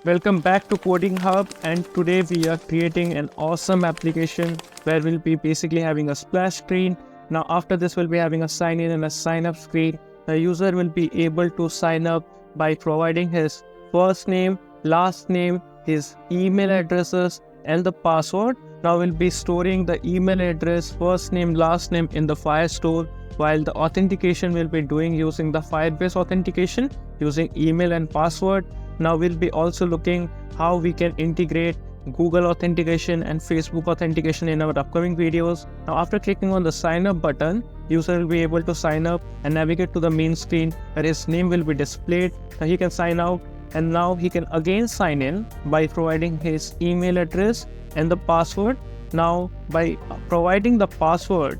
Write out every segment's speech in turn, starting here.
Welcome back to Coding Hub, and today we are creating an awesome application where we'll be basically having a splash screen. Now after this we'll be having a sign in and a sign up screen. The user will be able to sign up by providing his first name, last name, his email addresses and the password. Now we'll be storing the email address, first name, last name in the Firestore, while the authentication will be doing using the Firebase authentication using email and password. Now we'll be also looking how we can integrate Google authentication and Facebook authentication in our upcoming videos. Now after clicking on the sign up button, user will be able to sign up and navigate to the main screen where his name will be displayed. Now he can sign out, and now he can again sign in by providing his email address and the password. Now by providing the password,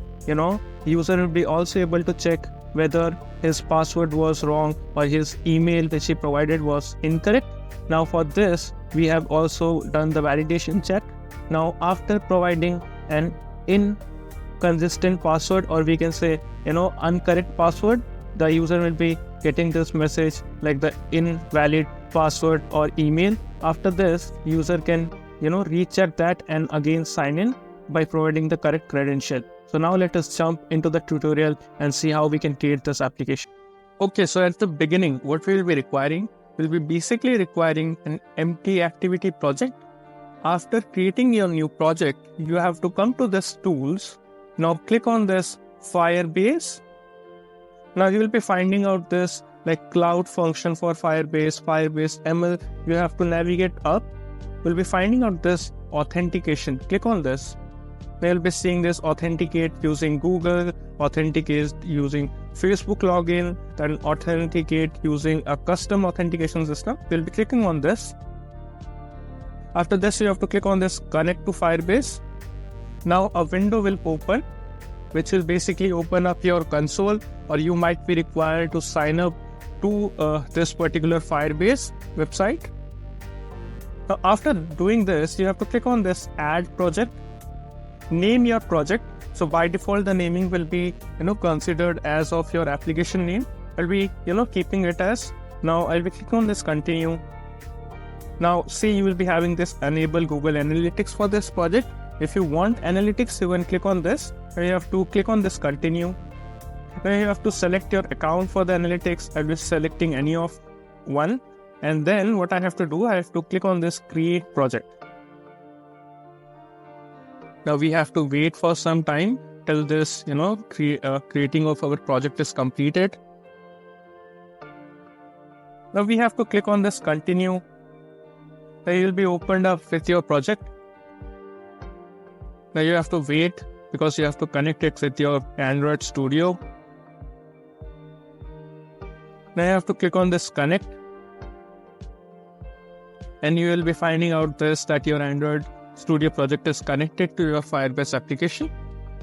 user will be also able to check whether his password was wrong or his email which he provided was incorrect. Now for this, we have also done the validation check. Now after providing an inconsistent password, or we can say, incorrect password, the user will be getting this message like the invalid password or email. After this, user can, recheck that and again sign in by providing the correct credential. So now let us jump into the tutorial and see how we can create this application. Okay, so at the beginning, what we will be requiring, we'll be basically requiring an empty activity project. After creating your new project, you have to come to this tools. Now click on this Firebase. Now you will be finding out this like cloud function for Firebase, Firebase ML. You have to navigate up. We'll be finding out this authentication. Click on this. They'll be seeing this authenticate using Google, authenticate using Facebook login, then authenticate using a custom authentication system. We'll be clicking on this. After this, you have to click on this connect to Firebase. Now a window will open, which will basically open up your console, or you might be required to sign up to this particular Firebase website. Now after doing this, you have to click on this add project. Name your project. So by default, the naming will be, considered as of your application name. I'll be, keeping it as. Now I'll be clicking on this continue. Now see, you will be having this enable Google Analytics for this project. If you want analytics, you can click on this. Then you have to click on this continue. Then you have to select your account for the analytics. I'll be selecting any of one. And then what I have to do, I have to click on this create project. Now we have to wait for some time till this, creating of our project is completed. Now we have to click on this continue. Then you'll be opened up with your project. Now you have to wait because you have to connect it with your Android Studio. Now you have to click on this connect. And you will be finding out this that your Android Studio project is connected to your Firebase application.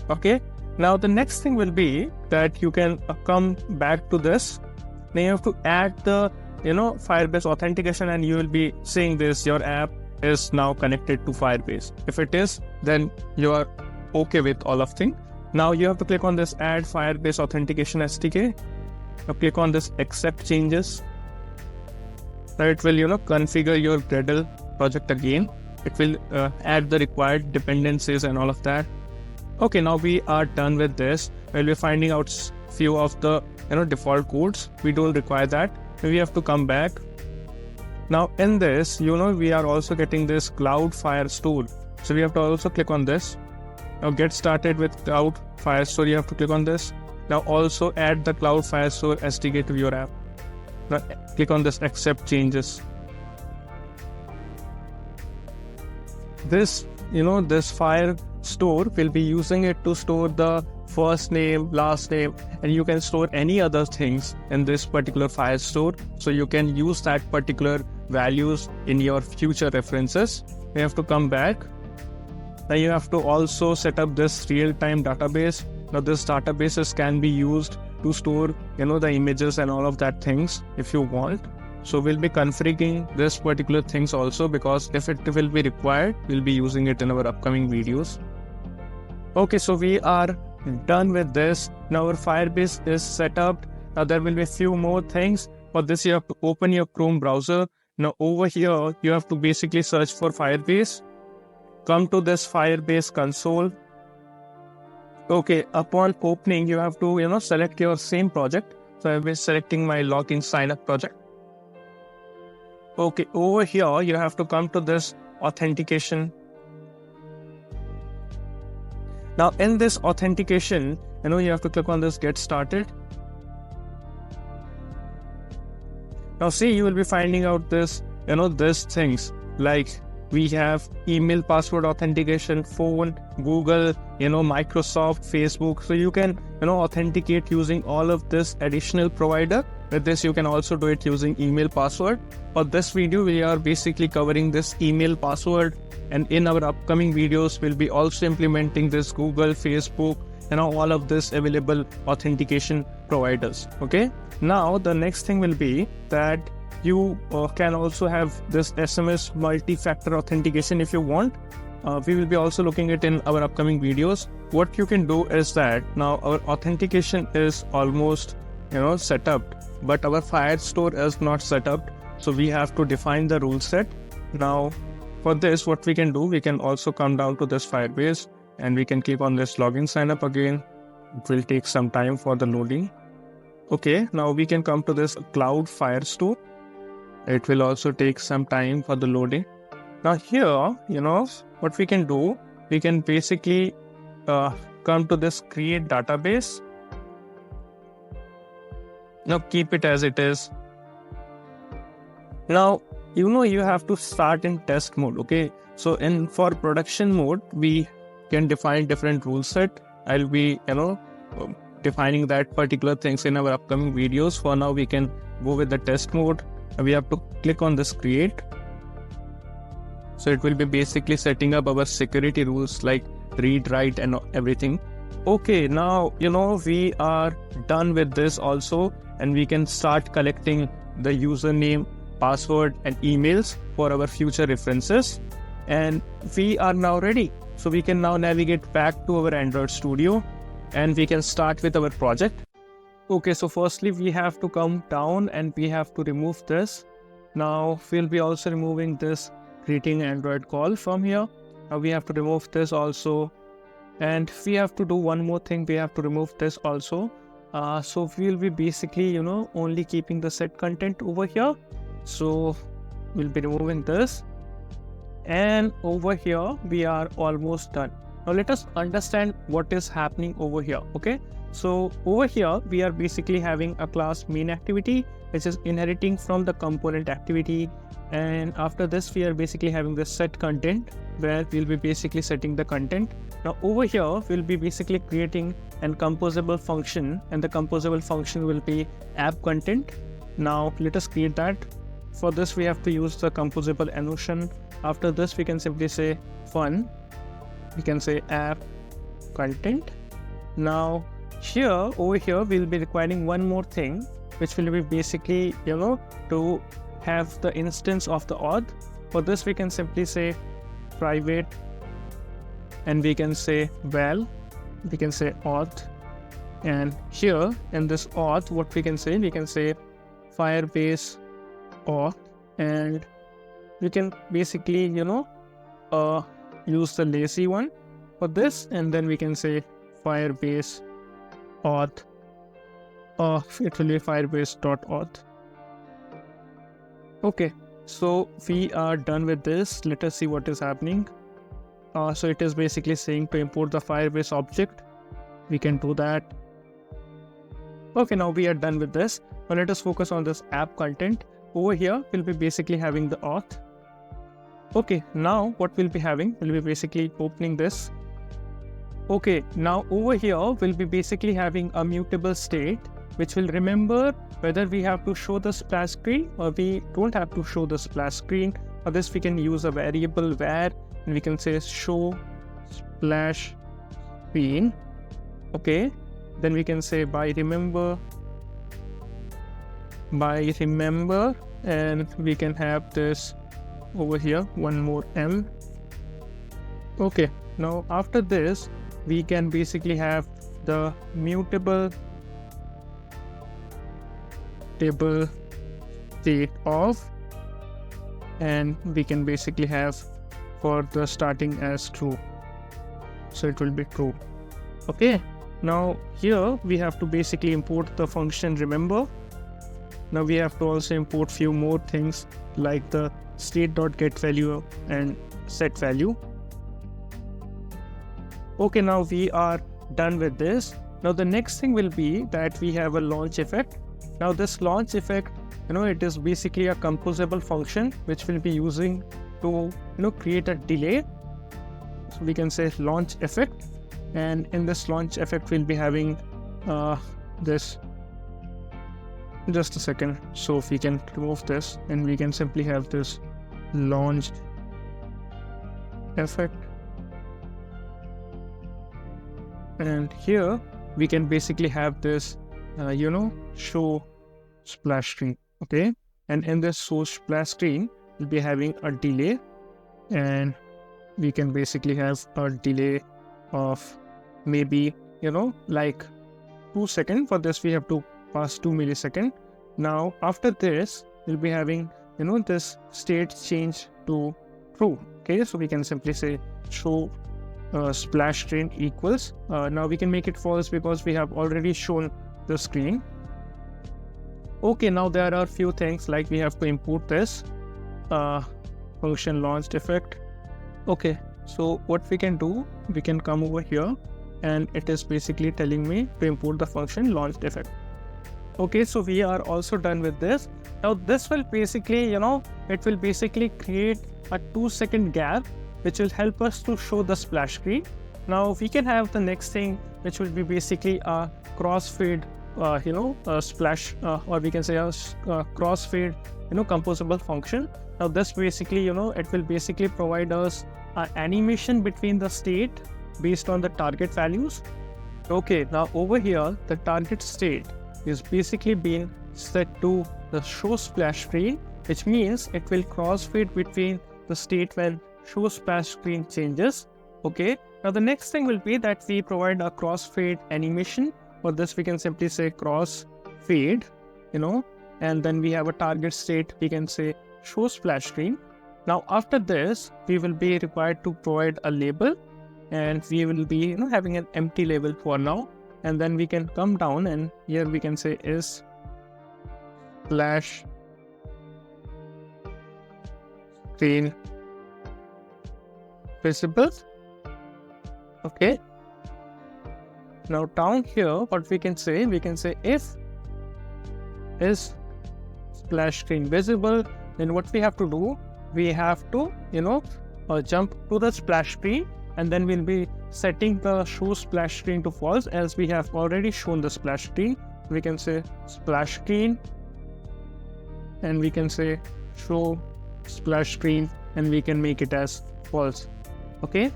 Okay. Now the next thing will be that you can come back to this. Now you have to add the Firebase authentication, and you will be seeing this your app is now connected to Firebase. If it is, then you are okay with all of things. Now you have to click on this add Firebase authentication SDK. Now click on this accept changes. Now it will configure your Gradle project again. It will add the required dependencies and all of that. Okay, now we are done with this. We'll be finding out few of the default codes. We don't require that. We have to come back. Now in this, we are also getting this Cloud Firestore. So we have to also click on this. Now get started with Cloud Firestore. You have to click on this. Now also add the Cloud Firestore SDK to your app. Now click on this accept changes. This, this Firestore will be using it to store the first name, last name, and you can store any other things in this particular Firestore. So you can use that particular values in your future references. You have to come back. Now you have to also set up this real-time database. Now this databases can be used to store, the images and all of that things if you want. So we'll be configuring this particular things also, because if it will be required, we'll be using it in our upcoming videos. Okay, so we are done with this. Now our Firebase is set up. Now there will be a few more things. For this, you have to open your Chrome browser. Now over here, you have to basically search for Firebase. Come to this Firebase console. Okay, upon opening, you have to, select your same project. So I'll be selecting my login sign up project. Okay, over here, you have to come to this authentication. Now in this authentication, you have to click on this get started. Now see, you will be finding out this, these things like we have email password authentication, phone, Google, Microsoft, Facebook. So you can, authenticate using all of this additional provider. With this, you can also do it using email password. For this video, we are basically covering this email password. And in our upcoming videos, we'll be also implementing this Google, Facebook, all of this available authentication providers. Okay. Now, the next thing will be that you can also have this SMS multi-factor authentication if you want. We will be also looking at in our upcoming videos. What you can do is that now our authentication is almost, set up, but our Firestore is not set up. So we have to define the rule set. Now, for this, what we can do, we can also come down to this Firebase and we can click on this login sign up again. It will take some time for the loading. Okay, now we can come to this cloud Firestore. It will also take some time for the loading. Now here, what we can do, we can basically come to this create database. Now keep it as it is. Now, you have to start in test mode. Okay, so for production mode, we can define different rule set. I'll be, defining that particular things in our upcoming videos. For now, we can go with the test mode. We have to click on this create. So it will be basically setting up our security rules like read, write and everything. Okay, now, we are done with this also, and we can start collecting the username, password and emails for our future references. And we are now ready. So we can now navigate back to our Android Studio and we can start with our project. Okay, so firstly we have to come down and we have to remove this. Now we'll be also removing this greeting Android call from here. Now we have to remove this also. And we have to do one more thing. We have to remove this also. So we'll be basically, only keeping the set content over here. So we'll be removing this. And over here, we are almost done. Now let us understand what is happening over here. Okay. So over here, we are basically having a class main activity, which is inheriting from the component activity. And after this, we are basically having the set content where we'll be basically setting the content. Now over here, we'll be basically creating an composable function, and the composable function will be app content. Now let us create that. For this, we have to use the composable notion. After this, we can simply say fun. We can say app content. Now here, over here, we'll be requiring one more thing, which will be basically, to have the instance of the auth. For this, we can simply say private, and we can say val, we can say auth. And here in this auth, what we can say Firebase auth, and we can basically, use the lazy one for this, and then we can say Firebase auth, it will be firebase.auth. Okay, so we are done with this. Let us see what is happening. So it is basically saying to import the Firebase object. We can do that. Okay, now we are done with this. Now let us focus on this app content. Over here, we'll be basically having the auth. Okay, now what we'll be having, we'll be basically opening this. Okay, now over here, we'll be basically having a mutable state, which will remember whether we have to show the splash screen or we don't have to show the splash screen. For this, we can use a variable var, and we can say show splash screen. Okay, then we can say by remember, and we can have this over here, one more m. Okay, now after this, we can basically have the mutable table state of and we can basically have for the starting as true, so it will be true. Okay, now here we have to basically import the function remember. Now we have to also import few more things like the state.getValue and setValue. Okay, now we are done with this. Now the next thing will be that we have a launch effect. Now this launch effect, it is basically a composable function which will be using to create a delay. So we can say launch effect, and in this launch effect we'll be having this. Just a second. So if we can remove this, and we can simply have this launched effect, and here we can basically have this show splash screen. Okay, and in this show splash screen we'll be having a delay, and we can basically have a delay of maybe like 2 seconds. For this we have to pass 2 milliseconds. Now after this we'll be having this state change to true. Okay, so we can simply say show splash screen equals, now we can make it false because we have already shown the screen. Okay, now there are few things like we have to import this function launched effect. Okay, so what we can do, we can come over here, and it is basically telling me to import the function launched effect. Okay, so we are also done with this. Now this will basically it will basically create a 2-second gap which will help us to show the splash screen. Now we can have the next thing which will be basically a crossfade splash, or we can say a crossfade composable function. Now this basically it will basically provide us an animation between the state based on the target values. Okay, now over here the target state is basically being set to the show splash screen, which means it will crossfade between the state when show splash screen changes. Okay, now the next thing will be that we provide a crossfade animation. For this we can simply say crossfade, and then we have a target state, we can say show splash screen. Now after this we will be required to provide a label, and we will be having an empty label for now, and then we can come down and here we can say is splash screen visible. Okay, now down here what we can say if is splash screen visible, then what we have to do, we have to jump to the splash screen, and then we'll be setting the show splash screen to false, as we have already shown the splash screen. We can say splash screen, and we can say show splash screen, and we can make it as false. Okay,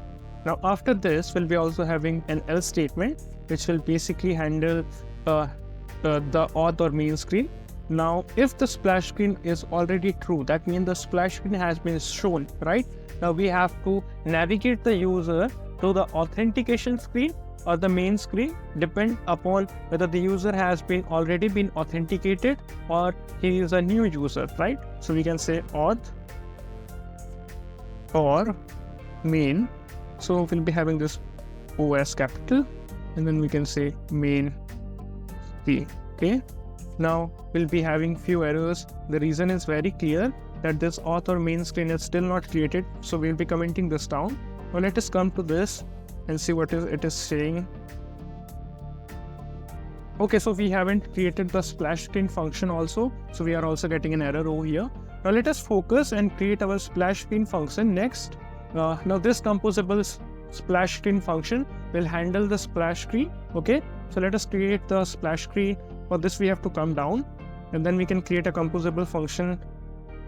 now after this we'll be also having an else statement which will basically handle the auth or main screen. Now if the splash screen is already true, that means the splash screen has been shown, right? Now we have to navigate the user to the authentication screen or the main screen, depend upon whether the user has already been authenticated or he is a new user, right? So we can say auth or main. So we'll be having this OS capital, and then we can say main screen. Okay, now we'll be having few errors. The reason is very clear, that this auth or main screen is still not created, so we'll be commenting this down. Now let us come to this and see what it is saying. Okay, so we haven't created the splash screen function also, so we are also getting an error over here. Now let us focus and create our splash screen function next. Now this composable splash screen function will handle the splash screen. Okay, so let us create the splash screen. For this we have to come down, and then we can create a composable function,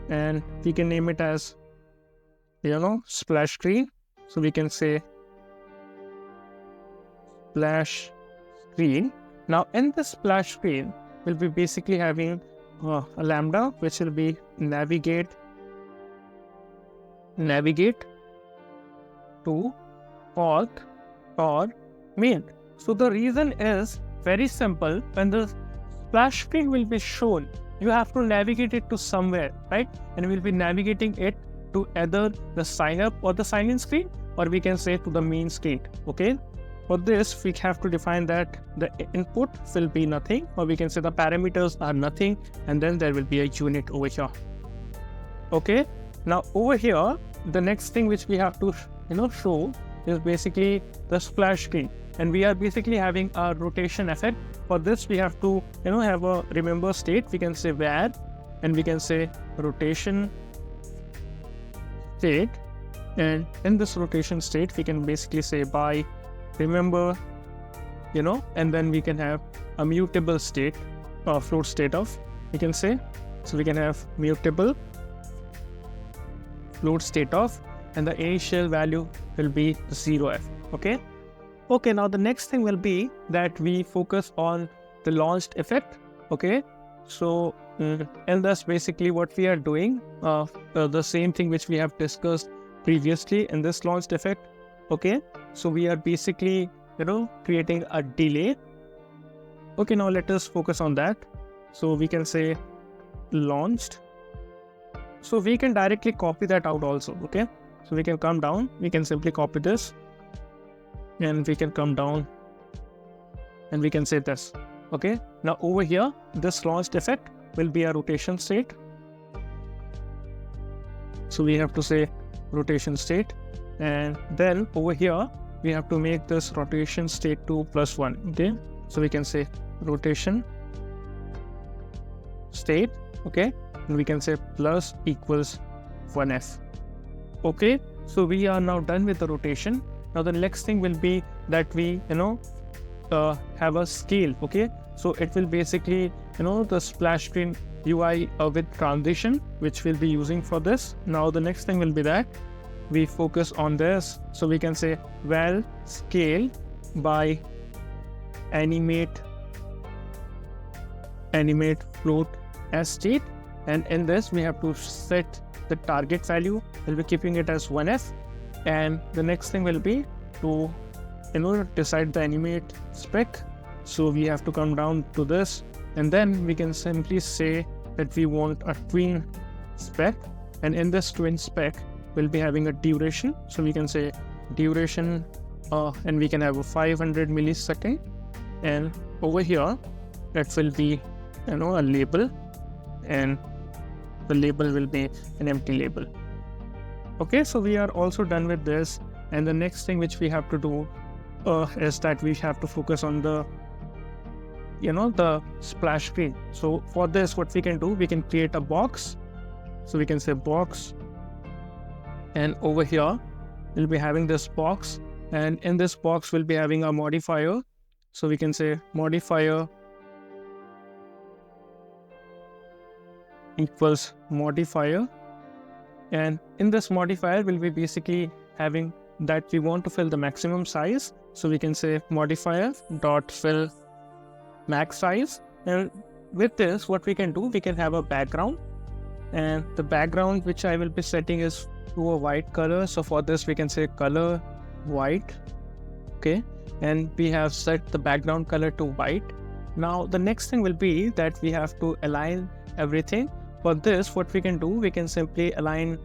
and we can name it as splash screen. So we can say splash screen. Now in the splash screen we'll be basically having a lambda which will be navigate to auth or main. So the reason is very simple. When the splash screen will be shown, you have to navigate it to somewhere, right? And we'll be navigating it to either the sign up or the sign in screen, or we can say to the main screen. Okay. For this, we have to define that the input will be nothing, or we can say the parameters are nothing, and then there will be a unit over here. Okay. Now over here, the next thing which we have to show is basically the splash screen, and we are basically having a rotation effect. For this, we have to have a remember state. We can say where, and we can say rotation state, and in this rotation state we can basically say by remember, and then we can have a mutable state or float state of, we can say, so we can have mutable float state of, and the initial value will be 0f. Okay, now the next thing will be that we focus on the launched effect. Okay, so and that's basically what we are doing, the same thing which we have discussed previously in this launched effect. Okay, so we are basically creating a delay. Okay, now let us focus on that. So we can say launched, so we can directly copy that out also. Okay, so we can come down, we can simply copy this, and we can come down and we can say this. Okay, now over here this launched effect will be a rotation state, so we have to say rotation state, and then over here we have to make this rotation state to +1. Okay, so we can say rotation state. Okay, and we can say plus equals 1f. Okay, so we are now done with the rotation. Now the next thing will be that we have a scale. Okay, so it will basically the splash screen UI with transition, which we'll be using for this. Now the next thing will be that we focus on this, so we can say well scale by animate float as state, and in this we have to set the target value. We'll be keeping it as 1f, and the next thing will be to decide the animate spec. So we have to come down to this, and then we can simply say that we want a twin spec, and in this twin spec we'll be having a duration. So we can say duration, and we can have a 500 millisecond, and over here that will be a label, and the label will be an empty label. Okay, so we are also done with this, and the next thing which we have to do is that we have to focus on the the splash screen. So for this, what we can do, we can create a box. So we can say box, and over here we'll be having this box, and in this box we'll be having a modifier. So we can say modifier equals modifier, and in this modifier we'll be basically having that we want to fill the maximum size. So we can say modifier dot fill max size, and with this what we can do, we can have a background, and the background which I will be setting is to a white color. So for this we can say color white. Okay, and we have set the background color to white. Now the next thing will be that we have to align everything. For this, what we can do, we can simply align,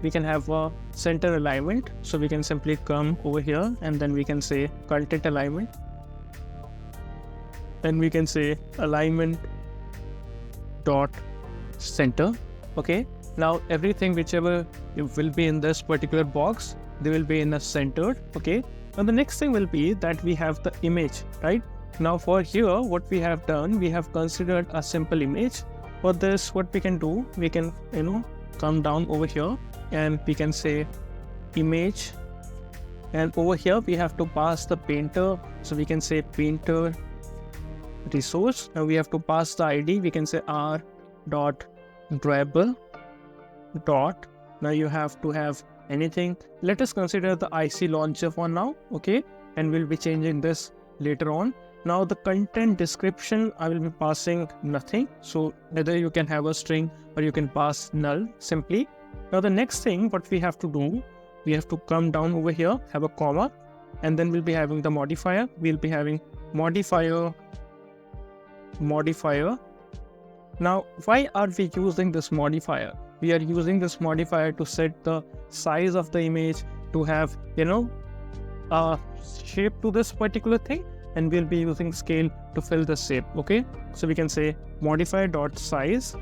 we can have a center alignment. So we can simply come over here, and then we can say content alignment, and we can say alignment dot center. Okay, now everything whichever will be in this particular box, they will be in a centered. Okay, now the next thing will be that we have the image, right? Now for here, what we have done, we have considered a simple image. For this, what we can do, we can come down over here, and we can say image, and over here we have to pass the painter. So we can say painter resource. Now we have to pass the ID. We can say r dot drawable dot. Now you have to have anything. Let us consider the IC launcher for now. Okay, and we'll be changing this later on. Now the content description, I will be passing nothing. So either you can have a string or you can pass null simply. Now the next thing what we have to do, we have to come down over here, have a comma, and then we'll be having the modifier. We'll be having modifier Now, why are we using this modifier? We are using this modifier to set the size of the image, to have, a shape to this particular thing, and we'll be using scale to fill the shape. Okay, so we can say modifier.size,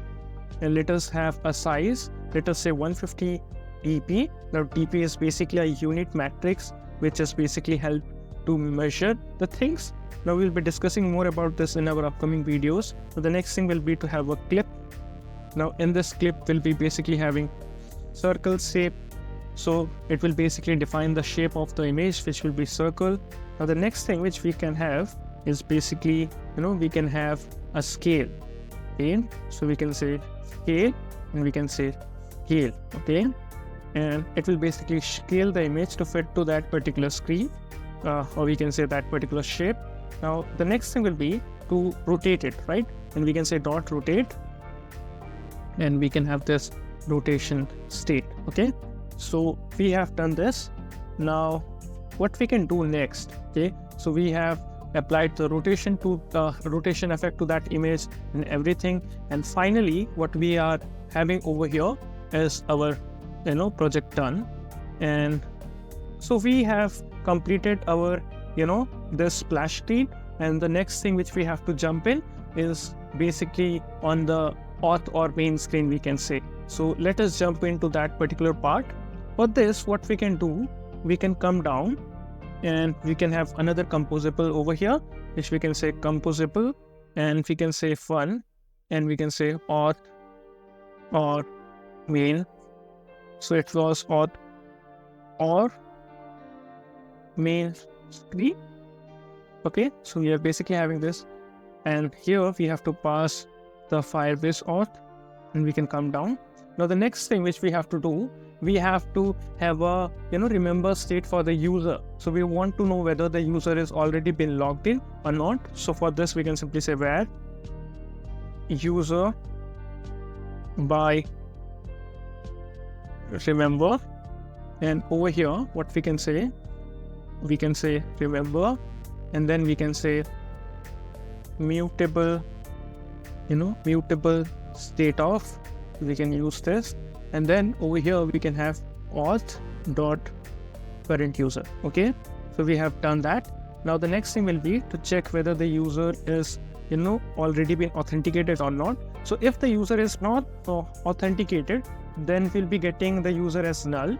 and let us have a size. Let us say 150 dp. Now dp is basically a unit matrix which is basically help to measure the things. Now we'll be discussing more about this in our upcoming videos. So the next thing will be to have a clip. Now in this clip we'll be basically having circle shape. So it will basically define the shape of the image, which will be circle. Now the next thing which we can have is basically, we can have a scale. Okay, so we can say scale, and we can say scale. Okay, and it will basically scale the image to fit to that particular screen, or we can say that particular shape. Now the next thing will be to rotate it, right? And we can say dot rotate, and we can have this rotation state. Okay, so we have done this. Now what we can do next? Okay, so we have applied the rotation to rotation effect to that image and everything, and finally what we are having over here is our project done. And so we have completed our this splash screen, and the next thing which we have to jump in is basically on the auth or main screen, we can say. So let us jump into that particular part. For this, what we can do, we can come down and we can have another composable over here, which we can say composable, and we can say fun, and we can say auth or main. So it was auth or main screen. Okay, so we are basically having this, and here we have to pass the Firebase auth, and we can come down. Now the next thing which we have to do, we have to have a remember state for the user. So we want to know whether the user is already been logged in or not. So for this we can simply say where user by remember, and over here what we can say remember, and then we can say mutable mutable state of, we can use this, and then over here we can have auth dot current user. Okay, so we have done that. Now the next thing will be to check whether the user is already been authenticated or not. So if the user is not authenticated, then we'll be getting the user as null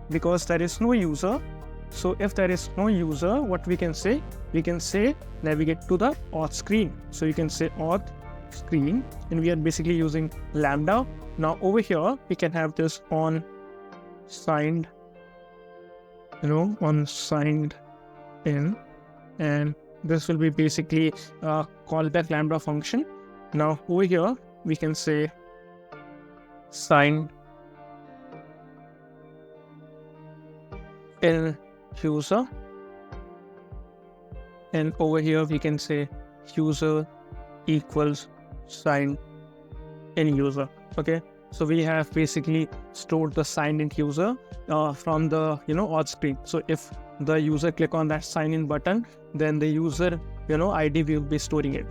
because there is no user. So if there is no user, what we can say navigate to the auth screen. So you can say auth screen, and we are basically using lambda. Now over here we can have this on signed in, and this will be basically a callback lambda function. Now over here we can say sign in user, and over here we can say user equals sign in user. Okay, so we have basically stored the signed in user from the auth screen. So if the user click on that sign in button, then the user ID will be storing it.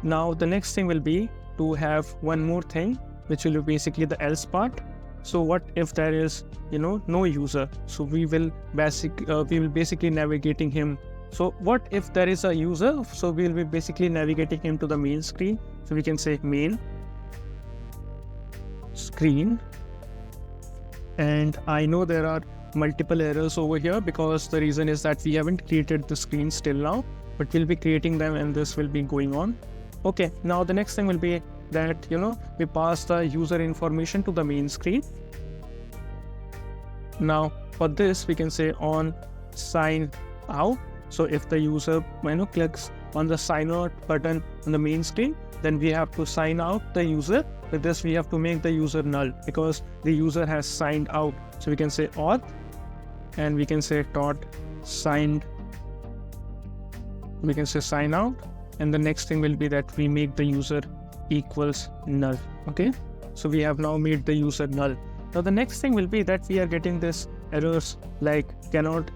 Now the next thing will be to have one more thing, which will be basically the else part. So what if there is no user? So we will basically navigating him. So what if there is a user? So we will be basically navigating him to the main screen. So we can say main screen, and I know there are multiple errors over here because the reason is that we haven't created the screen still now, but we'll be creating them and this will be going on. Okay, now the next thing will be that we pass the user information to the main screen. Now for this we can say on sign out. So if the user clicks on the sign out button on the main screen, then we have to sign out the user. With this we have to make the user null because the user has signed out. So we can say auth, and we can say dot signed, we can say sign out, and the next thing will be that we make the user equals null. Okay, so we have now made the user null. Now the next thing will be that we are getting this errors like cannot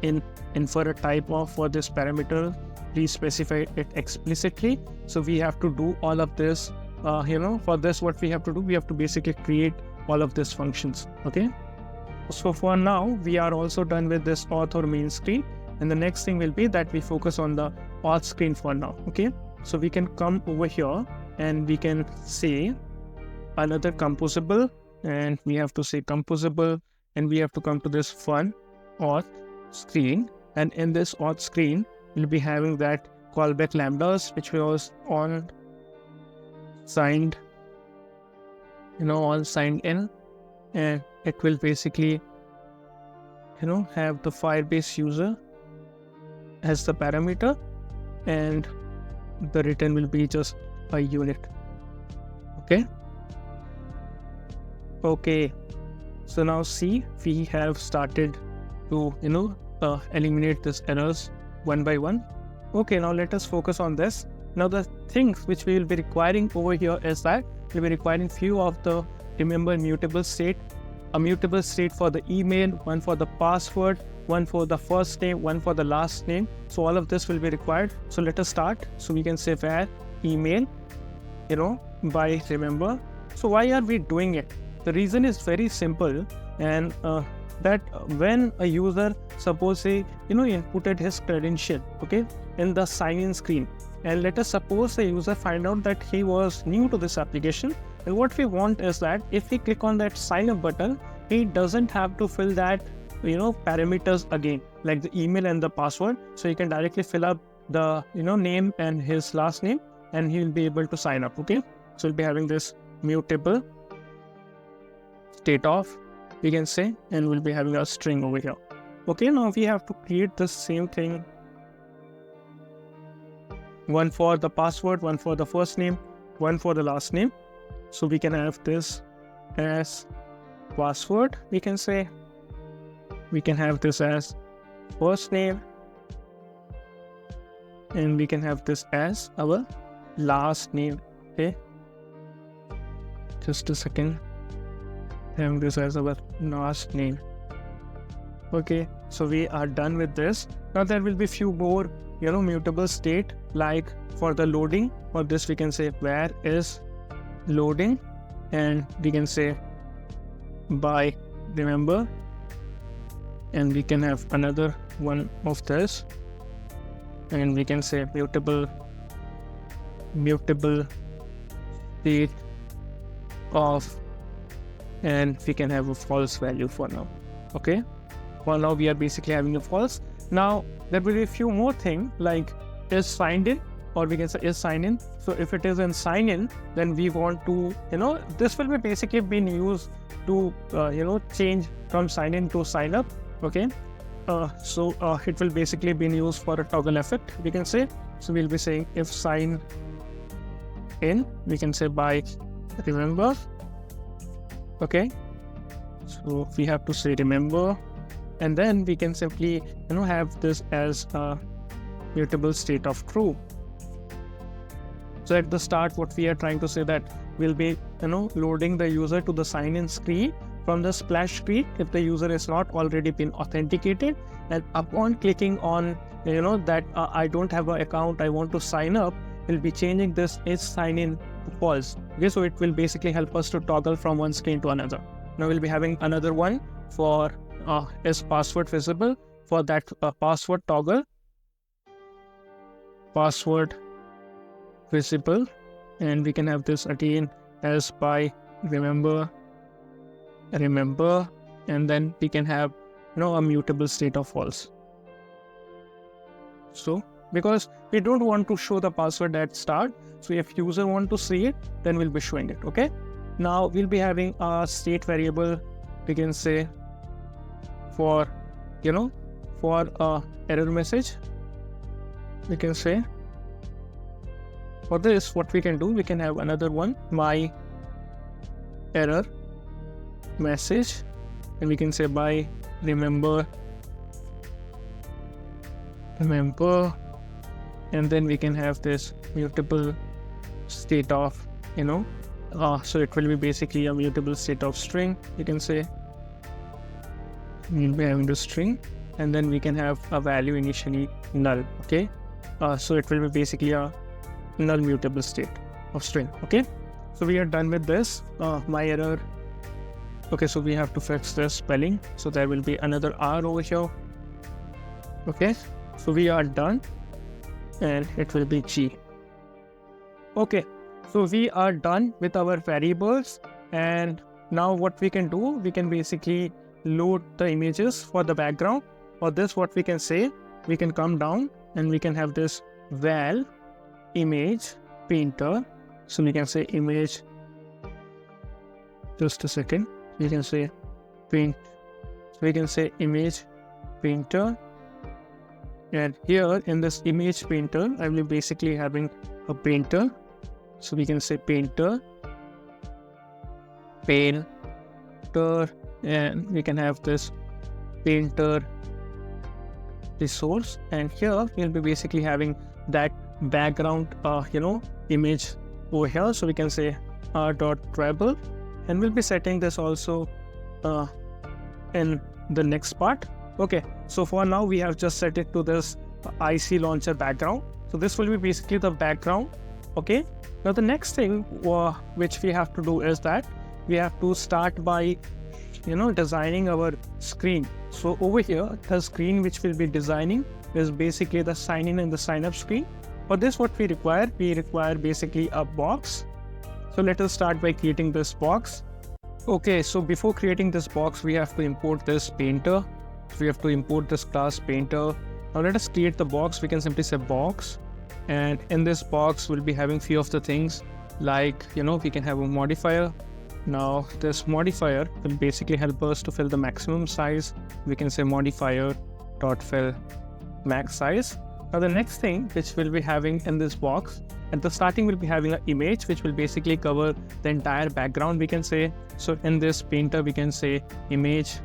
infer a type of for this parameter, please specify it explicitly. So we have to do all of this for this, what we have to do, we have to basically create all of these functions. Okay. So for now, we are also done with this auth or main screen. And the next thing will be that we focus on the auth screen for now. Okay. So we can come over here and we can say another composable, and we have to say composable, and we have to come to this fun auth screen. And in this auth screen, we'll be having that callback lambdas, which was on signed, all signed in, and it will basically, have the Firebase user as the parameter, and the return will be just a unit. Okay. So now see, we have started to, eliminate these errors one by one. Okay, now let us focus on this. Now the things which we will be requiring over here is that we'll be requiring few of the remember mutable state, a mutable state for the email, one for the password, one for the first name, one for the last name. So all of this will be required. So let us start. So we can say where email, by remember. So why are we doing it? The reason is very simple, and that when a user, suppose say, inputted his credential, okay, in the sign-in screen, and let us suppose the user find out that he was new to this application, and what we want is that if we click on that sign up button, he doesn't have to fill that, parameters again, like the email and the password. So he can directly fill up the, name and his last name, and he will be able to sign up. Okay. So we'll be having this mutable state of, we can say, and we'll be having a string over here. Okay, now we have to create the same thing. One for the password, one for the first name, one for the last name. So we can have this as password, we can say. We can have this as first name, and we can have this as our last name. Okay, just a second. Having this as our last name. Okay, so we are done with this. Now there will be few more, mutable state, like for the loading. For this we can say where is loading, and we can say by remember, and we can have another one of this, and we can say mutable state of, and we can have a false value for now. Okay, for now we are basically having a false. Now there will be a few more things, like is signed in, or we can say is sign in. So if it is in sign in, then we want to, this will be basically being used to change from sign in to sign up. Okay, so it will basically be used for a toggle effect, we can say. So we'll be saying if sign in, we can say by remember. Okay, so we have to say remember, and then we can simply have this as a mutable state of true. So at the start, what we are trying to say that we'll be loading the user to the sign in screen from the splash screen if the user is not already been authenticated, and upon clicking on that I don't have an account, I want to sign up, we'll be changing this is sign in to false. Okay, so it will basically help us to toggle from one screen to another. Now we'll be having another one for is password visible. For that password toggle, password visible, and we can have this again as by remember, and then we can have a mutable state of false. So because we don't want to show the password at start, so if user want to see it, then we'll be showing it. Okay, now we'll be having a state variable, we can say for for error message, we can say. For this, what we can do, we can have another one, my error message, and we can say by remember, and then we can have this mutable state of so it will be basically a mutable state of string, you can say. We'll be having the string, and then we can have a value initially null. Okay, so it will be basically a null mutable state of string. Okay, So we are done with this. My error. Okay, so we have to fix this spelling. So there will be another R over here. Okay, so we are done, and it will be G. Okay, so we are done with our variables, and now what we can do, we can basically load the images for the background. For this, what we can say, we can come down and we can have this val image painter. So we can say image, just a second, we can say paint, so we can say image painter. And here in this image painter, I will be basically having a painter. So we can say painter, and we can have this painter resource. And here we'll be basically having that background, image over here. So we can say r.travel, and we'll be setting this also in the next part. Okay, so for now we have just set it to this IC launcher background. So this will be basically the background. Okay, now the next thing which we have to do is that we have to start by designing our screen. So over here, the screen which we'll be designing is basically the sign in and the sign up screen. For this, what we require basically a box. So let us start by creating this box. Okay, so before creating this box, we have to import this painter. So we have to import this class painter. Now let us create the box. We can simply say box, and in this box we'll be having few of the things, like we can have a modifier. Now this modifier will basically help us to fill the maximum size. We can say modifier dot fill max size. Now the next thing which we'll be having in this box, at the starting we'll be having an image which will basically cover the entire background, we can say. So in this painter we can say image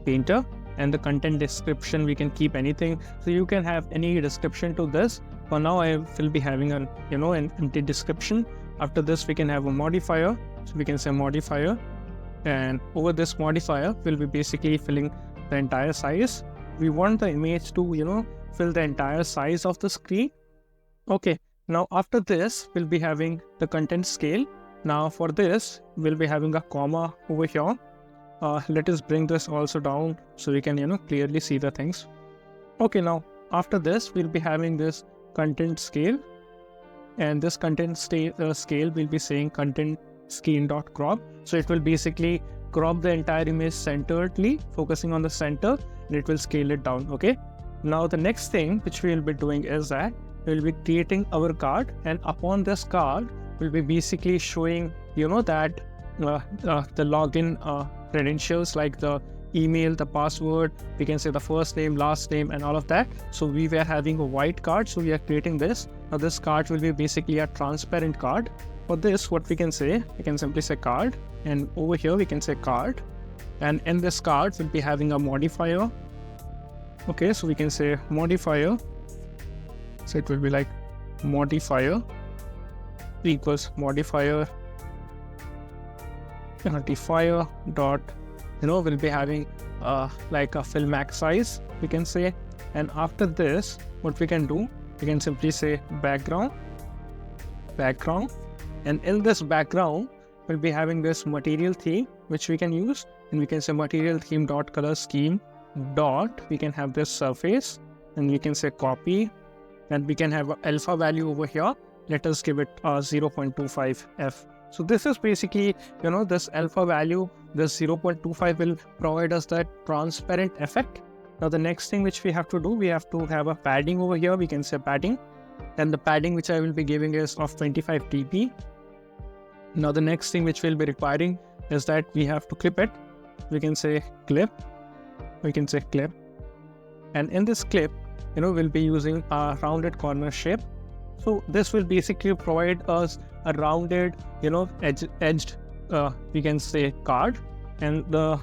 painter, and the content description we can keep anything. So you can have any description to this. For now I will be having an empty description. After this we can have a modifier, so we can say modifier, and over this modifier we'll be basically filling the entire size. We want the image to fill the entire size of the screen. Okay, now after this we'll be having the content scale. Now for this we'll be having a comma over here. Let us bring this also down so we can clearly see the things. Okay, now after this we'll be having this content scale, and this content scale will be saying content scale.crop. So it will basically crop the entire image centeredly, focusing on the center, and it will scale it down. Okay, now the next thing which we will be doing is that we will be creating our card, and upon this card we'll be basically showing that the login credentials, like the email, the password, we can say the first name, last name, and all of that. So we were having a white card, so we are creating this. Now this card will be basically a transparent card. For this, what we can say, we can simply say card, and over here we can say card, and in this card we'll be having a modifier. Okay, so we can say modifier, so it will be like modifier equals modifier dot we'll be having like a fill max size, we can say. And after this, what we can do, we can simply say background, and in this background we'll be having this material theme which we can use, and we can say material theme dot color scheme dot, we can have this surface, and we can say copy, and we can have an alpha value over here. Let us give it 0.25f. So this is basically this alpha value, this 0.25 will provide us that transparent effect. Now the next thing which we have to do, we have to have a padding over here. We can say padding, and the padding which I will be giving is of 25 dp. Now the next thing which we'll be requiring is that we have to clip it. We can say clip, and in this clip we'll be using a rounded corner shape. So this will basically provide us a rounded edged we can say card, and the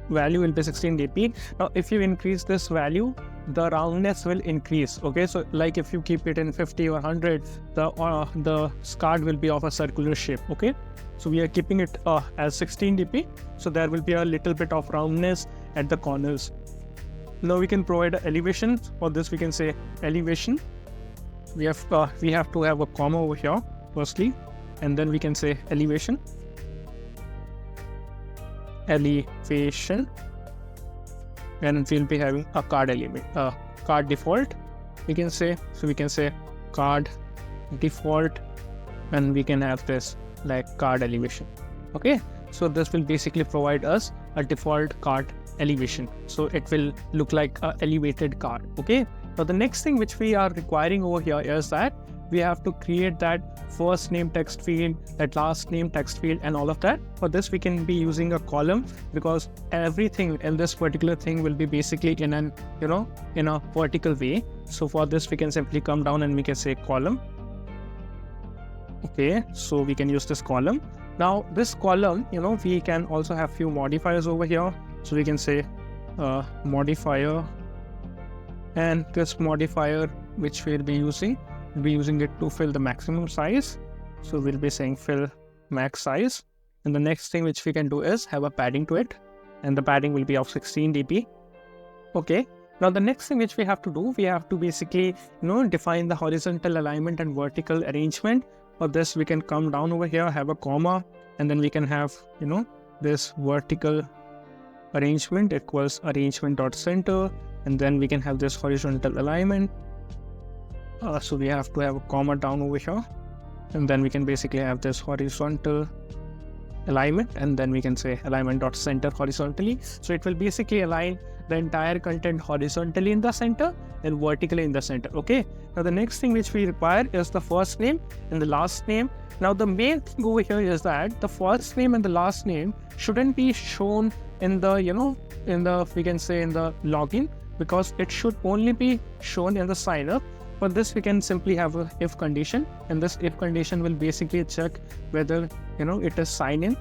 value will be 16 dp. Now if you increase this value, the roundness will increase. Okay, so like if you keep it in 50 or 100, the card will be of a circular shape. Okay, so we are keeping it as 16 dp, so there will be a little bit of roundness at the corners. Now we can provide an elevation. For this we can say elevation. We have to have a comma over here, firstly, and then we can say elevation, and we'll be having a card element, card default, we can say. So we can say card default, and we can have this like card elevation. Okay, so this will basically provide us a default card elevation, so it will look like a elevated card. Okay, now the next thing which we are requiring over here is that we have to create that first name text field, that last name text field, and all of that. For this we can be using a column, because everything in this particular thing will be basically in an in a vertical way. So for this we can simply come down and we can say column. Okay, so we can use this column. Now this column, we can also have few modifiers over here. So we can say modifier, and this modifier which we'll be using it to fill the maximum size. So we'll be saying fill max size. And the next thing which we can do is have a padding to it, and the padding will be of 16 dp. Okay, now the next thing which we have to do, we have to basically define the horizontal alignment and vertical arrangement. For this we can come down over here, have a comma, and then we can have this vertical arrangement equals arrangement.center, and then we can have this horizontal alignment. So we have to have a comma down over here, and then we can basically have this horizontal alignment, and then we can say alignment.center horizontally. So it will basically align the entire content horizontally in the center and vertically in the center. Okay, now the next thing which we require is the first name and the last name. Now the main thing over here is that the first name and the last name shouldn't be shown in the we can say in the login, because it should only be shown in the sign up. For this we can simply have a if condition, and this if condition will basically check whether it is sign in.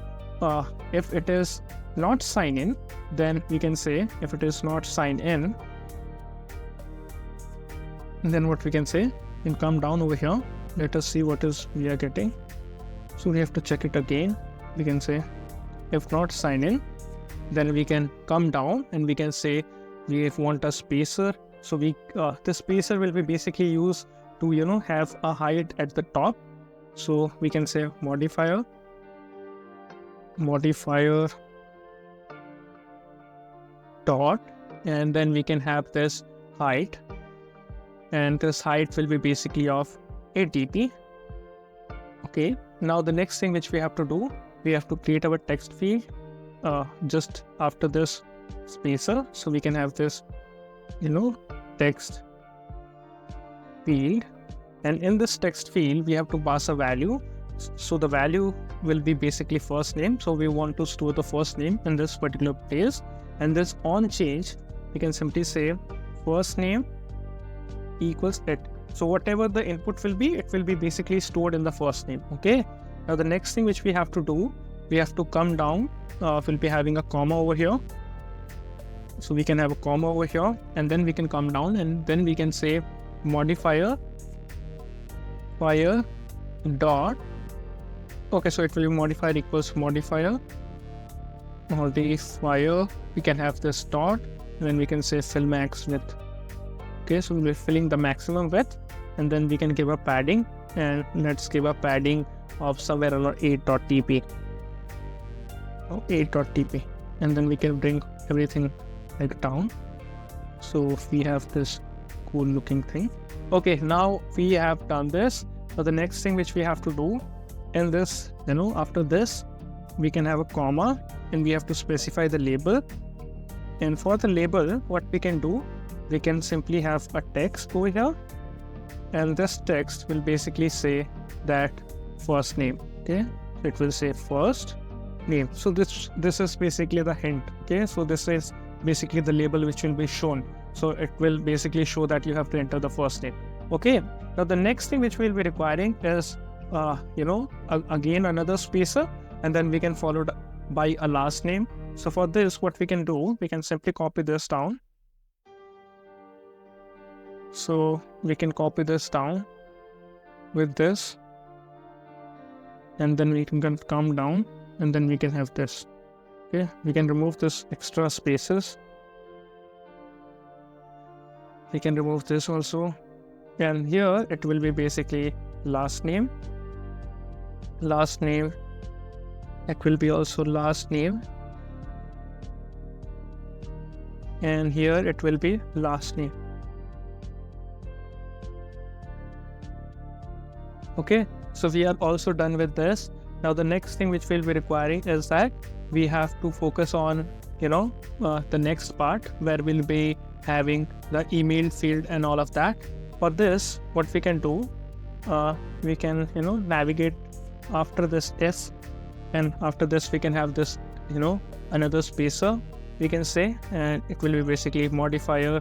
If it is not sign in, then we can say if it is not sign in, then what we can say, we can come down over here. Let us see what is we are getting. So we have to check it again. We can say if not sign in, then we can come down and we can say we want a spacer. So the spacer will be basically used to have a height at the top. So we can say modifier dot, and then we can have this height, and this height will be basically of 8 dp. Okay, now the next thing which we have to do, we have to create our text field just after this spacer. So we can have this text field, and in this text field we have to pass a value. So the value will be basically first name, so we want to store the first name in this particular place. And this on change, we can simply say first name equals it. So whatever the input will be, it will be basically stored in the first name. Okay, now the next thing which we have to do, we have to come down. We'll be having a comma over here. So we can have a comma over here, and then we can come down, and then we can say modifier fire dot. Okay, so it will be modifier equals modifier. We can have this dot, and then we can say fill max width. Okay, so we're filling the maximum width, and then we can give a padding, and let's give a padding of somewhere around 8.tp. 8.tp, and then we can bring everything like down. So we have this cool looking thing. Okay, now we have done this. So the next thing which we have to do in this, after this, we can have a comma, and we have to specify the label. And for the label, what we can do, we can simply have a text over here, and this text will basically say that first name. Okay, it will say first name. So this is basically the hint. Okay, so this is basically the label which will be shown. So it will basically show that you have to enter the first name. Okay, now the next thing which we'll be requiring is again another spacer, and then we can follow by a last name. So for this, what we can do, we can simply copy this down. So we can copy this down with this, and then we can come down, and then we can have this. Okay, we can remove this extra spaces. We can remove this also, and here it will be basically last name, last name. It will be also last name, and here it will be last name. Okay, so we are also done with this. Now the next thing which we'll be requiring is that we have to focus on the next part where we'll be having the email field and all of that. For this, what we can do, we can navigate after this if, and after this we can have this another spacer we can say, and it will be basically modifier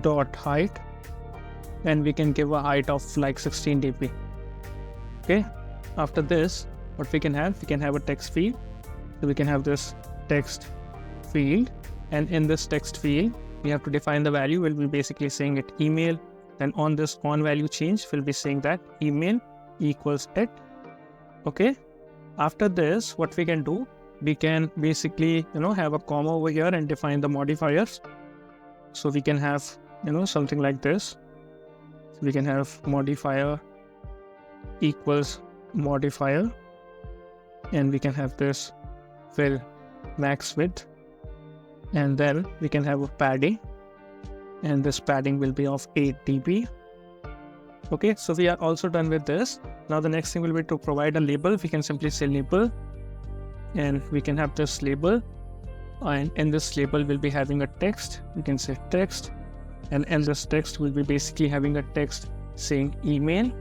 dot height, and we can give a height of like 16 dp. Okay, after this what we can have a text field. So we can have this text field, and in this text field we have to define the value. We'll be basically saying it email. Then on this on value change we'll be saying that email equals it. Okay, after this what we can do, we can basically have a comma over here and define the modifiers. So we can have something like this. So we can have modifier equals modifier, and we can have this fill max width, and then we can have a padding, and this padding will be of 8 dp. Okay, so we are also done with this. Now the next thing will be to provide a label. We can simply say label, and we can have this label, and in this label we'll be having a text. We can say text, and in this text we'll be basically having a text saying email.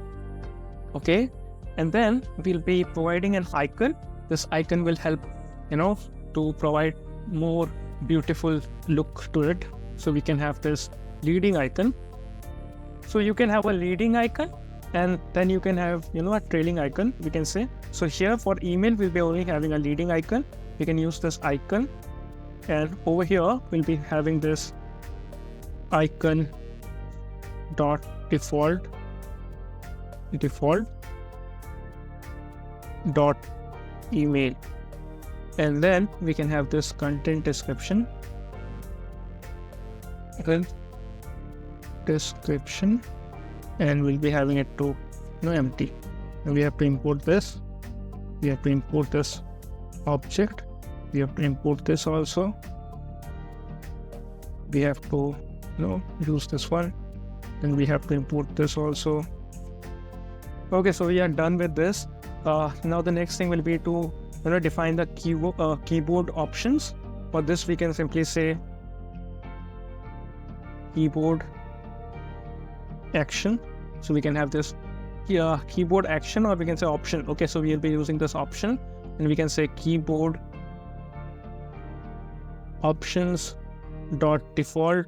Okay, and then we'll be providing an icon. This icon will help to provide more beautiful look to it. So we can have this leading icon. So you can have a leading icon, and then you can have a trailing icon, we can say. So here for email we'll be only having a leading icon. We can use this icon, and over here we'll be having this icon dot default dot email, and then we can have this content description, and we'll be having it to empty. And we have to import this. We have to import this object. We have to import this also. We have to use this one. Then we have to import this also. Okay, so we are done with this. Now the next thing will be to define the keyboard options. For this we can simply say keyboard action. So we can have this keyboard action, or we can say option. Okay, so we'll be using this option, and we can say keyboard options dot default.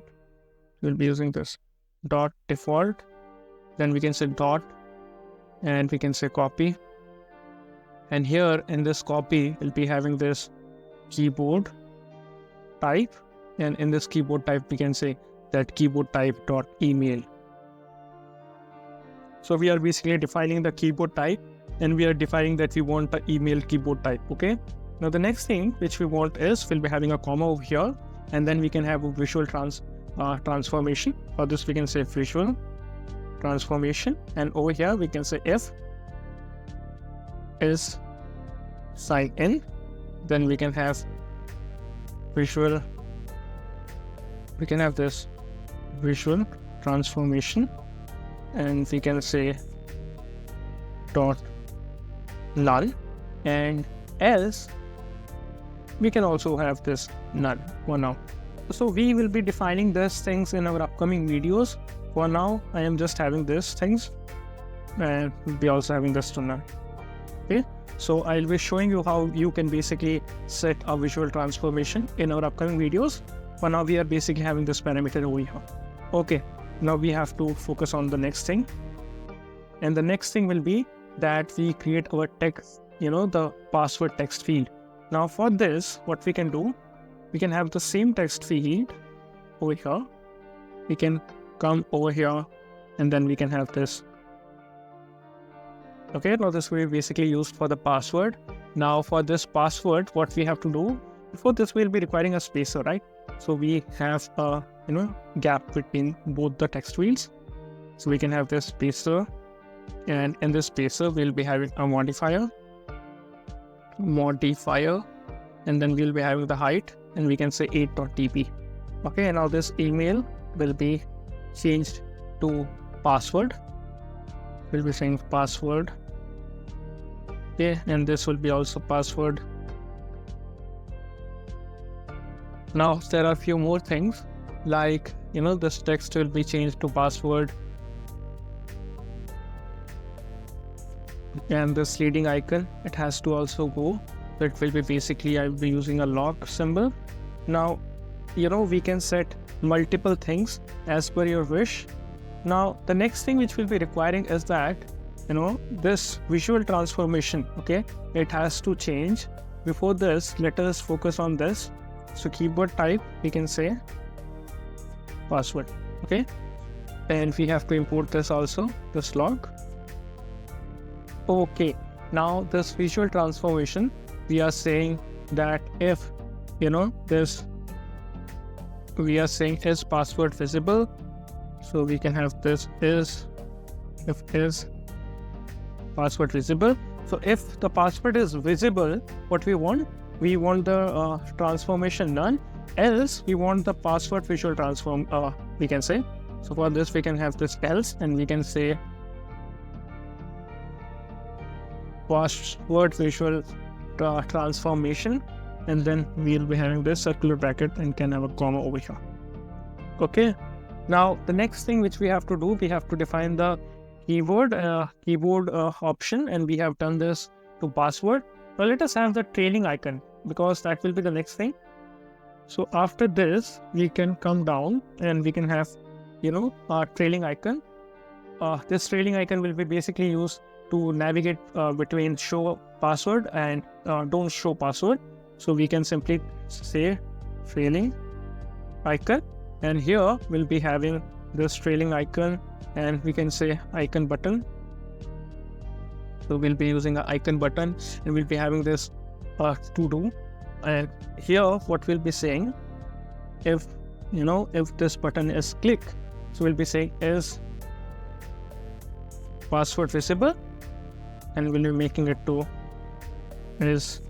We'll be using this dot default. Then we can say dot, and we can say copy. And here in this copy we'll be having this keyboard type, and in this keyboard type we can say that keyboard type dot email. So we are basically defining the keyboard type, and we are defining that we want the email keyboard type. Okay, now the next thing which we want is we'll be having a comma over here, and then we can have a visual transformation. For this we can say visual transformation, and over here we can say if is SignIn. Then we can have visual, we can have this visual transformation, and we can say dot null, and else we can also have this null for now. So we will be defining these things in our upcoming videos. For now I am just having these things, and we'll be also having this to null. Okay, so I'll be showing you how you can basically set a visual transformation in our upcoming videos. For now we are basically having this parameter over here. Okay, now we have to focus on the next thing, and the next thing will be that we create our text, the password text field. Now for this what we can do, we can have the same text field over here. We can come over here, and then we can have this. Okay, now this will be basically used for the password. Now for this password, what we have to do, before this we'll be requiring a spacer, right? So we have a gap between both the text fields. So we can have this spacer, And in this spacer, we'll be having a modifier, and then we'll be having the height, and we can say 8.dp. Okay, and now this email will be changed to password. We'll be saying password. Okay, and this will be also password. Now there are a few more things, like this text will be changed to password, and this leading icon, it has to also go. So it will be basically, I'll be using a log symbol. Now we can set multiple things as per your wish. Now the next thing which we'll be requiring is that this visual transformation, okay, it has to change. Before this, let us focus on this. So keyboard type, we can say password, okay, and we have to import this also, this log. Okay, now this visual transformation, we are saying that if this, we are saying is password visible, so we can have this is password visible. So if the password is visible, what we want the transformation none, else we want the password visual transform, we can say. So for this we can have this else, and we can say password visual transformation, and then we'll be having this circular bracket and can have a comma over here. Okay, now the next thing which we have to do, we have to define the keyboard option, and we have done this to password. Now let us have the trailing icon, because that will be the next thing. So after this, we can come down and we can have our trailing icon. This trailing icon will be basically used to navigate between show password and don't show password. So we can simply say trailing icon, and here we'll be having this trailing icon, and we can say icon button. So we'll be using an icon button, and we'll be having this to do. And here what we'll be saying, if this button is clicked, so we'll be saying is password visible, and we'll be making it to is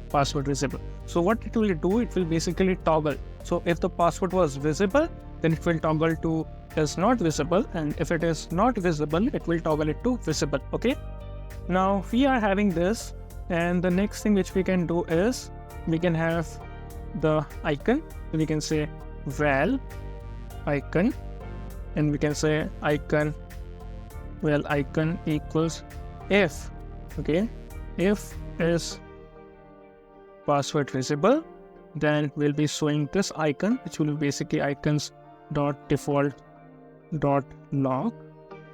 password visible. So what it will do, it will basically toggle. So if the password was visible, then it will toggle to is not visible, and if it is not visible, it will toggle it to visible. Okay, now we are having this, and the next thing which we can do is we can have the icon. We can say val icon, and we can say icon equals if, okay, if is password visible, then we'll be showing this icon, which will be basically icons.default.log. So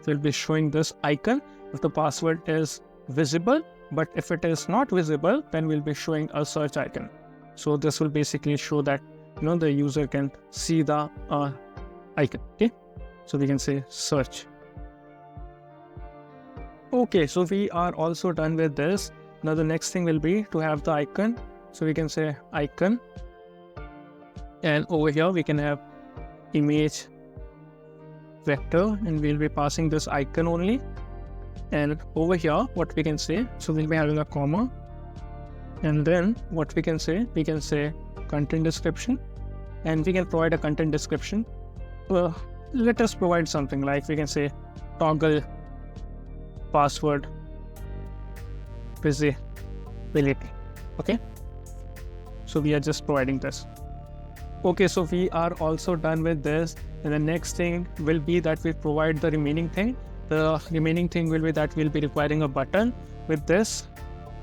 we'll be showing this icon if the password is visible, but if it is not visible, then we'll be showing a search icon. So this will basically show that the user can see the icon. Okay, so we can say search. Okay, so we are also done with this. Now the next thing will be to have the icon. So we can say icon, and over here we can have image vector, and we'll be passing this icon only. And over here what we can say, so we'll be having a comma, and then what we can say content description, and we can provide a content description. Let us provide something like we can say toggle password visibility. Okay, so we are just providing this. Okay, so we are also done with this, and the next thing will be that we provide the remaining thing. The remaining thing will be that we'll be requiring a button with this.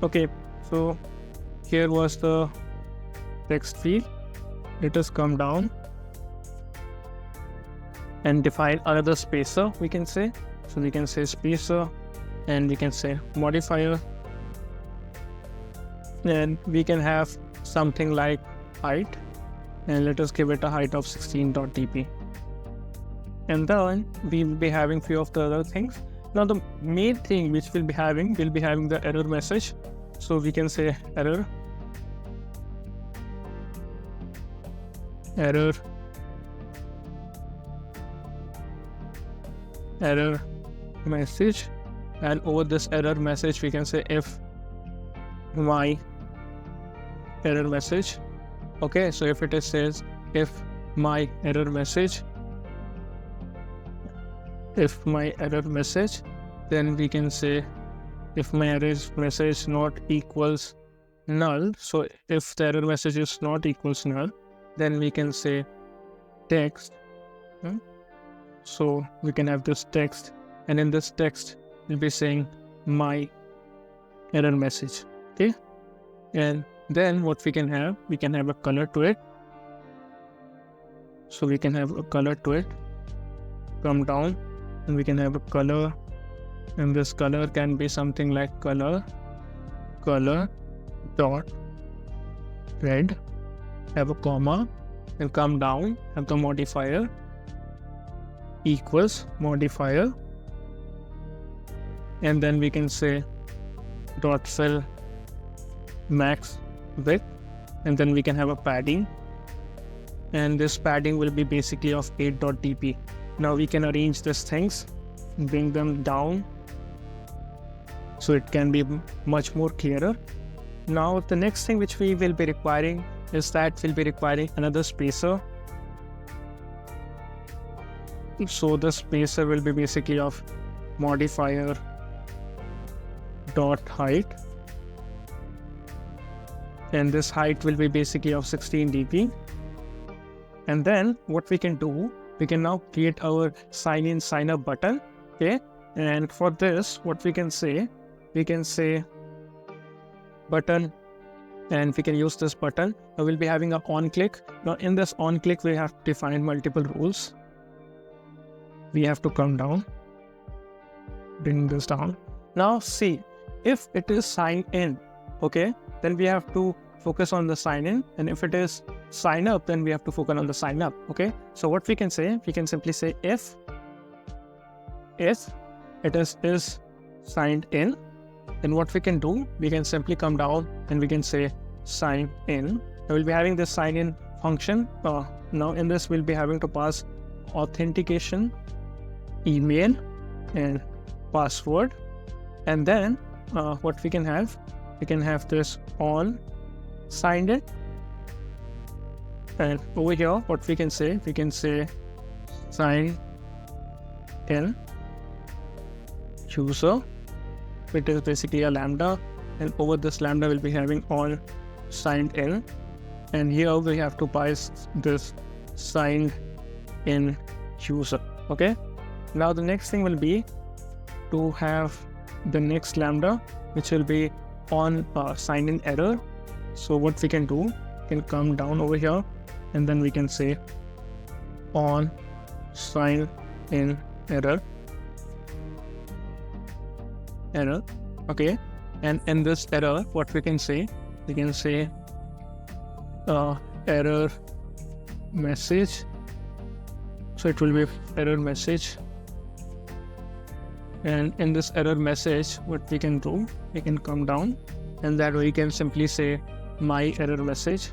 Okay, so here was the text field. Let us come down and define another spacer, we can say. So we can say spacer, and we can say modifier, and we can have something like height, and let us give it a height of 16.dp. And then we will be having few of the other things. Now the main thing which we'll be having the error message. So we can say error message, and over this error message we can say if my error message. Okay, so if it says if my error message, then we can say if my error message not equals null. So if the error message is not equals null, then we can say text. So we can have this text, and in this text we'll be saying my error message. Okay, and then what we can have a color to it. So we can have a color to it. Come down and we can have a color, and this color can be something like color dot red, have a comma, and come down, have the modifier equals modifier, and then we can say dot fill max width, and then we can have a padding, and this padding will be basically of 8.dp. Now we can arrange these things, bring them down so it can be much more clearer. Now the next thing which we will be requiring is that we'll be requiring another spacer. So the spacer will be basically of modifier dot height, and this height will be basically of 16 dp. And then what we can do, we can now create our sign in sign up button. Okay, and for this what we can say button, and we can use this button. Now we'll be having a on click. Now in this on click we have defined multiple rules. We have to come down, bring this down. Now see, if it is sign in, okay, then we have to focus on the sign in, and if it is sign up, then we have to focus on the sign up. Okay, so what we can say, we can simply say if it is signed in, then what we can do, we can simply come down and we can say sign in. Now we'll be having this sign in function. Now in this we'll be having to pass authentication, email, and password, and then what we can have this on signed in, and over here what we can say sign in user, which is basically a lambda, and over this lambda we'll be having on signed in, and here we have to pass this signed in user. Okay, now the next thing will be to have the next lambda, which will be on sign in error. So what we can do, we can come down over here, and then we can say on sign in error. Okay, and in this error what we can say error message. So it will be error message, and in this error message what we can do, we can come down, and that way we can simply say my error message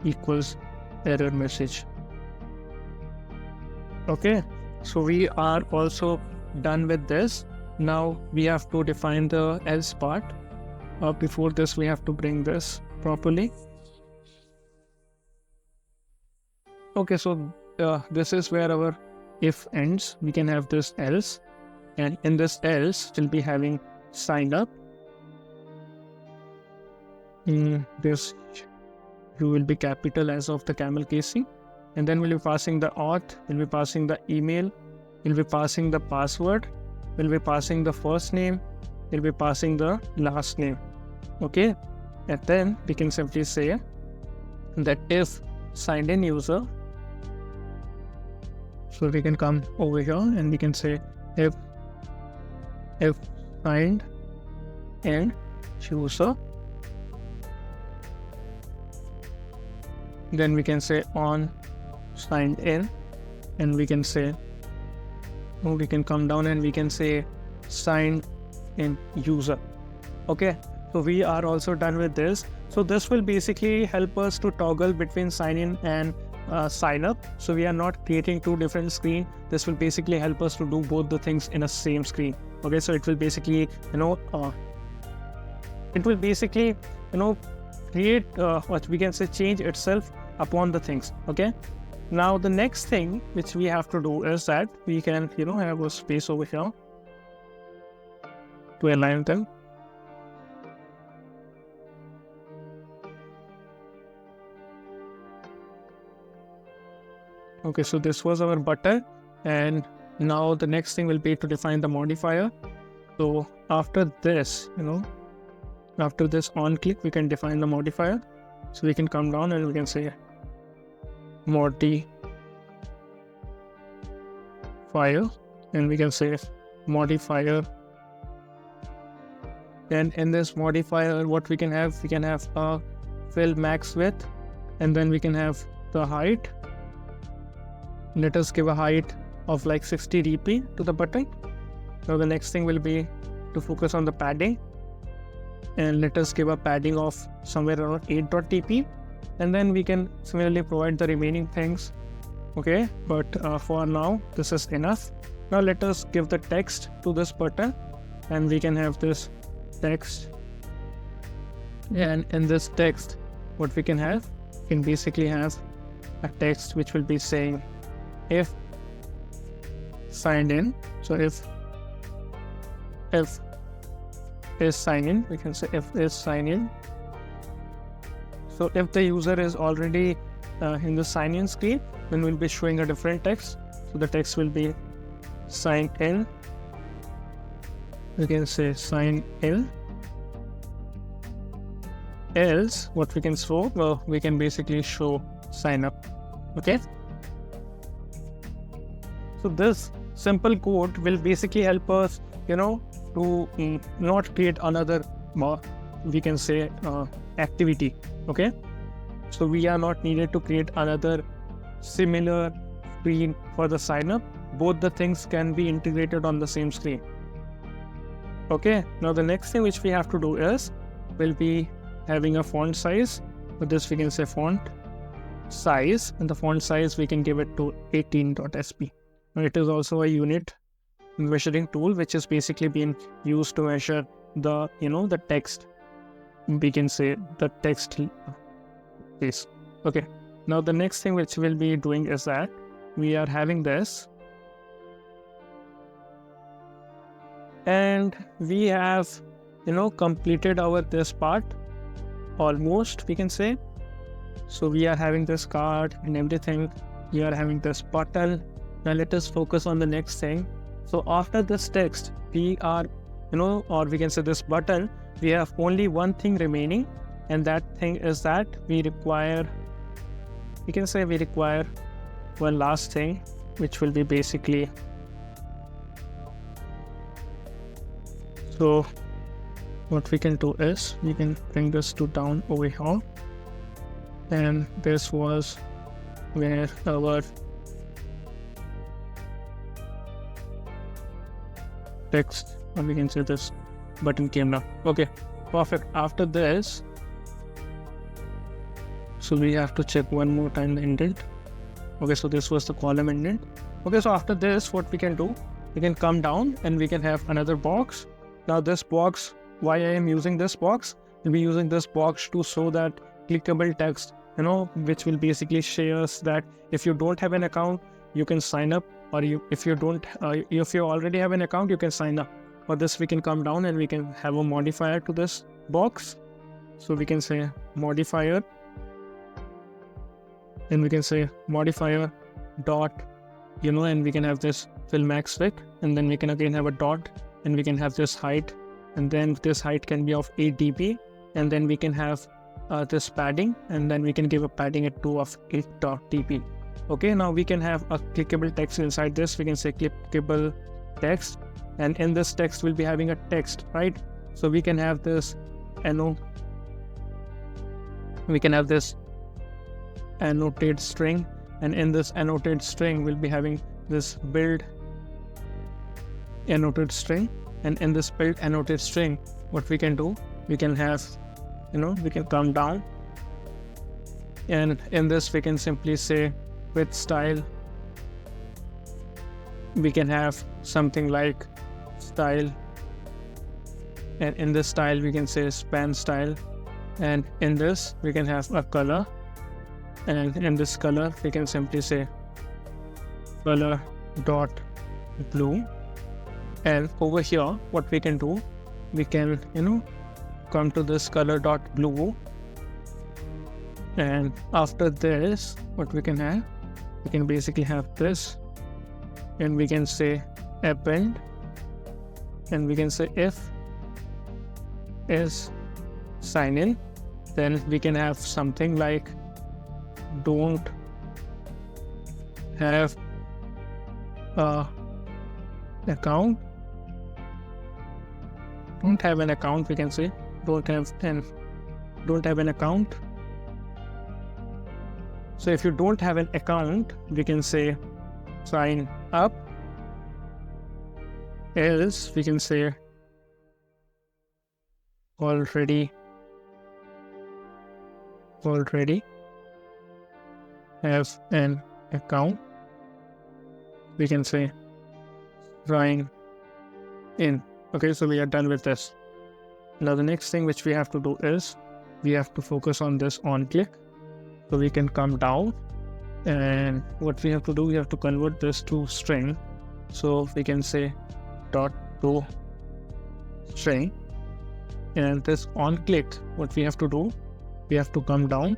equals error message. Okay, so we are also done with this. Now we have to define the else part. Before this we have to bring this properly. Okay, so this is where our if ends. We can have this else, and in this else we'll be having sign up. In this you will be capital as of the camel casing, and then we'll be passing the auth, we'll be passing the email, we'll be passing the password, we'll be passing the first name, we'll be passing the last name. Okay, and then we can simply say that if signed in user, so we can come over here and we can say if signed in user, then we can say on signed in, and we can say, we can come down and we can say signed in user. Okay, so we are also done with this. So this will basically help us to toggle between sign in and sign up. So we are not creating two different screens. This will basically help us to do both the things in a same screen. Okay, so it will basically, create what we can say change itself upon the things. Okay, now the next thing which we have to do is that we can have a space over here to align them. Okay, so this was our button, and now the next thing will be to define the modifier. So after this, after this on click, we can define the modifier. So we can come down and we can say modifier, and we can say modifier. And in this modifier, what we can have a fill max width, and then we can have the height. Let us give a height of like 60 dp to the button. Now the next thing will be to focus on the padding, and let us give a padding of somewhere around 8.dp, and then we can similarly provide the remaining things. Okay, but for now this is enough. Now let us give the text to this button, and we can have this text, and in this text what we can basically have a text which will be saying if signed in. So if is sign in, we can say if is sign in. So if the user is already in the sign in screen, then we'll be showing a different text. So the text will be sign in. We can say sign in. Else what we can show, well, we can basically show sign up. Okay, so this simple code will basically help us to not create another we can say activity. Okay, so we are not needed to create another similar screen for the sign up. Both the things can be integrated on the same screen. Okay, now the next thing which we have to do is will be having a font size. For this we can say font size, and the font size we can give it to 18.sp. Now it is also a unit measuring tool which is basically being used to measure the the text. We can say the text is okay. Now the next thing which we'll be doing is that we are having this, and we have completed our this part almost, we can say. So we are having this card and everything. We are having this button. Now let us focus on the next thing. So after this text, we are or we can say this button, we have only one thing remaining, and that thing is that we require one last thing, which will be basically, so what we can do is we can bring this to down over here, and this was where our text, or we can say this button came down. Okay, perfect. After this, so we have to check one more time the indent. Okay, so this was the column indent. Okay, so after this, what we can do, we can come down and we can have another box. Now this box, why I am using this box, we'll be using this box to show that clickable text, which will basically show us that if you don't have an account, you can sign up, or if you already have an account, you can sign up. For this, we can come down and we can have a modifier to this box. So we can say modifier, and we can say modifier dot, and we can have this fill max width, and then we can again have a dot, and we can have this height, and then this height can be of 8 dp, and then we can have this padding, and then we can give a padding at 2 of 8.dp. Okay, now we can have a clickable text inside this. We can say clickable text, and in this text we'll be having a text, right? So we can have this annotate string, and in this annotate string we'll be having this build annotate string, and in this build annotate string, what we can do, we can have we can come down And in this, we can simply say with style, we can have something like style. And in this style, we can say span style. And in this, we can have a color. And in this color, we can simply say color dot blue. And over here, what we can do, we can, come to this color dot blue. And after this, what we can have, we can basically have this. And we can say append. And we can say if is sign in. Then we can have something like don't have a account. Don't have an account, we can say. Don't have an account. So if you don't have an account, we can say sign up. Else we can say already have an account. We can say sign in. Okay, so we are done with this. Now the next thing which we have to do is we have to focus on this on click. So we can come down, and what we have to do, we have to convert this to string. So we can say dot to string. And this on click, what we have to do, we have to come down.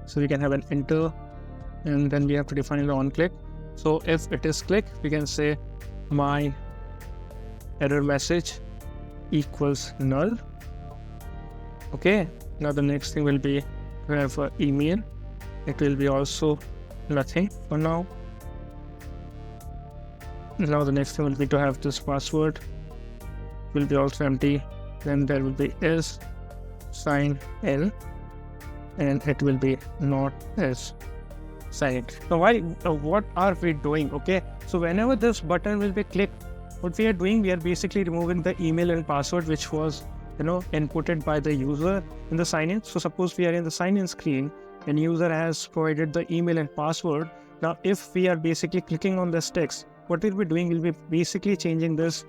So we can have an enter, and then we have to define the on click. So if it is click, we can say my error message equals null. Okay, now the next thing will be to have an email. It will be also nothing for now. Now the next thing will be to have this password, will be also empty. Then there will be is sign in, and it will be not as sign in. Now what are we doing? Okay, so whenever this button will be clicked, what we are doing, we are basically removing the email and password which was inputted by the user in the sign in. So suppose we are in the sign in screen and user has provided the email and password. Now if we are basically clicking on this text, what we'll be doing, we'll be basically changing this,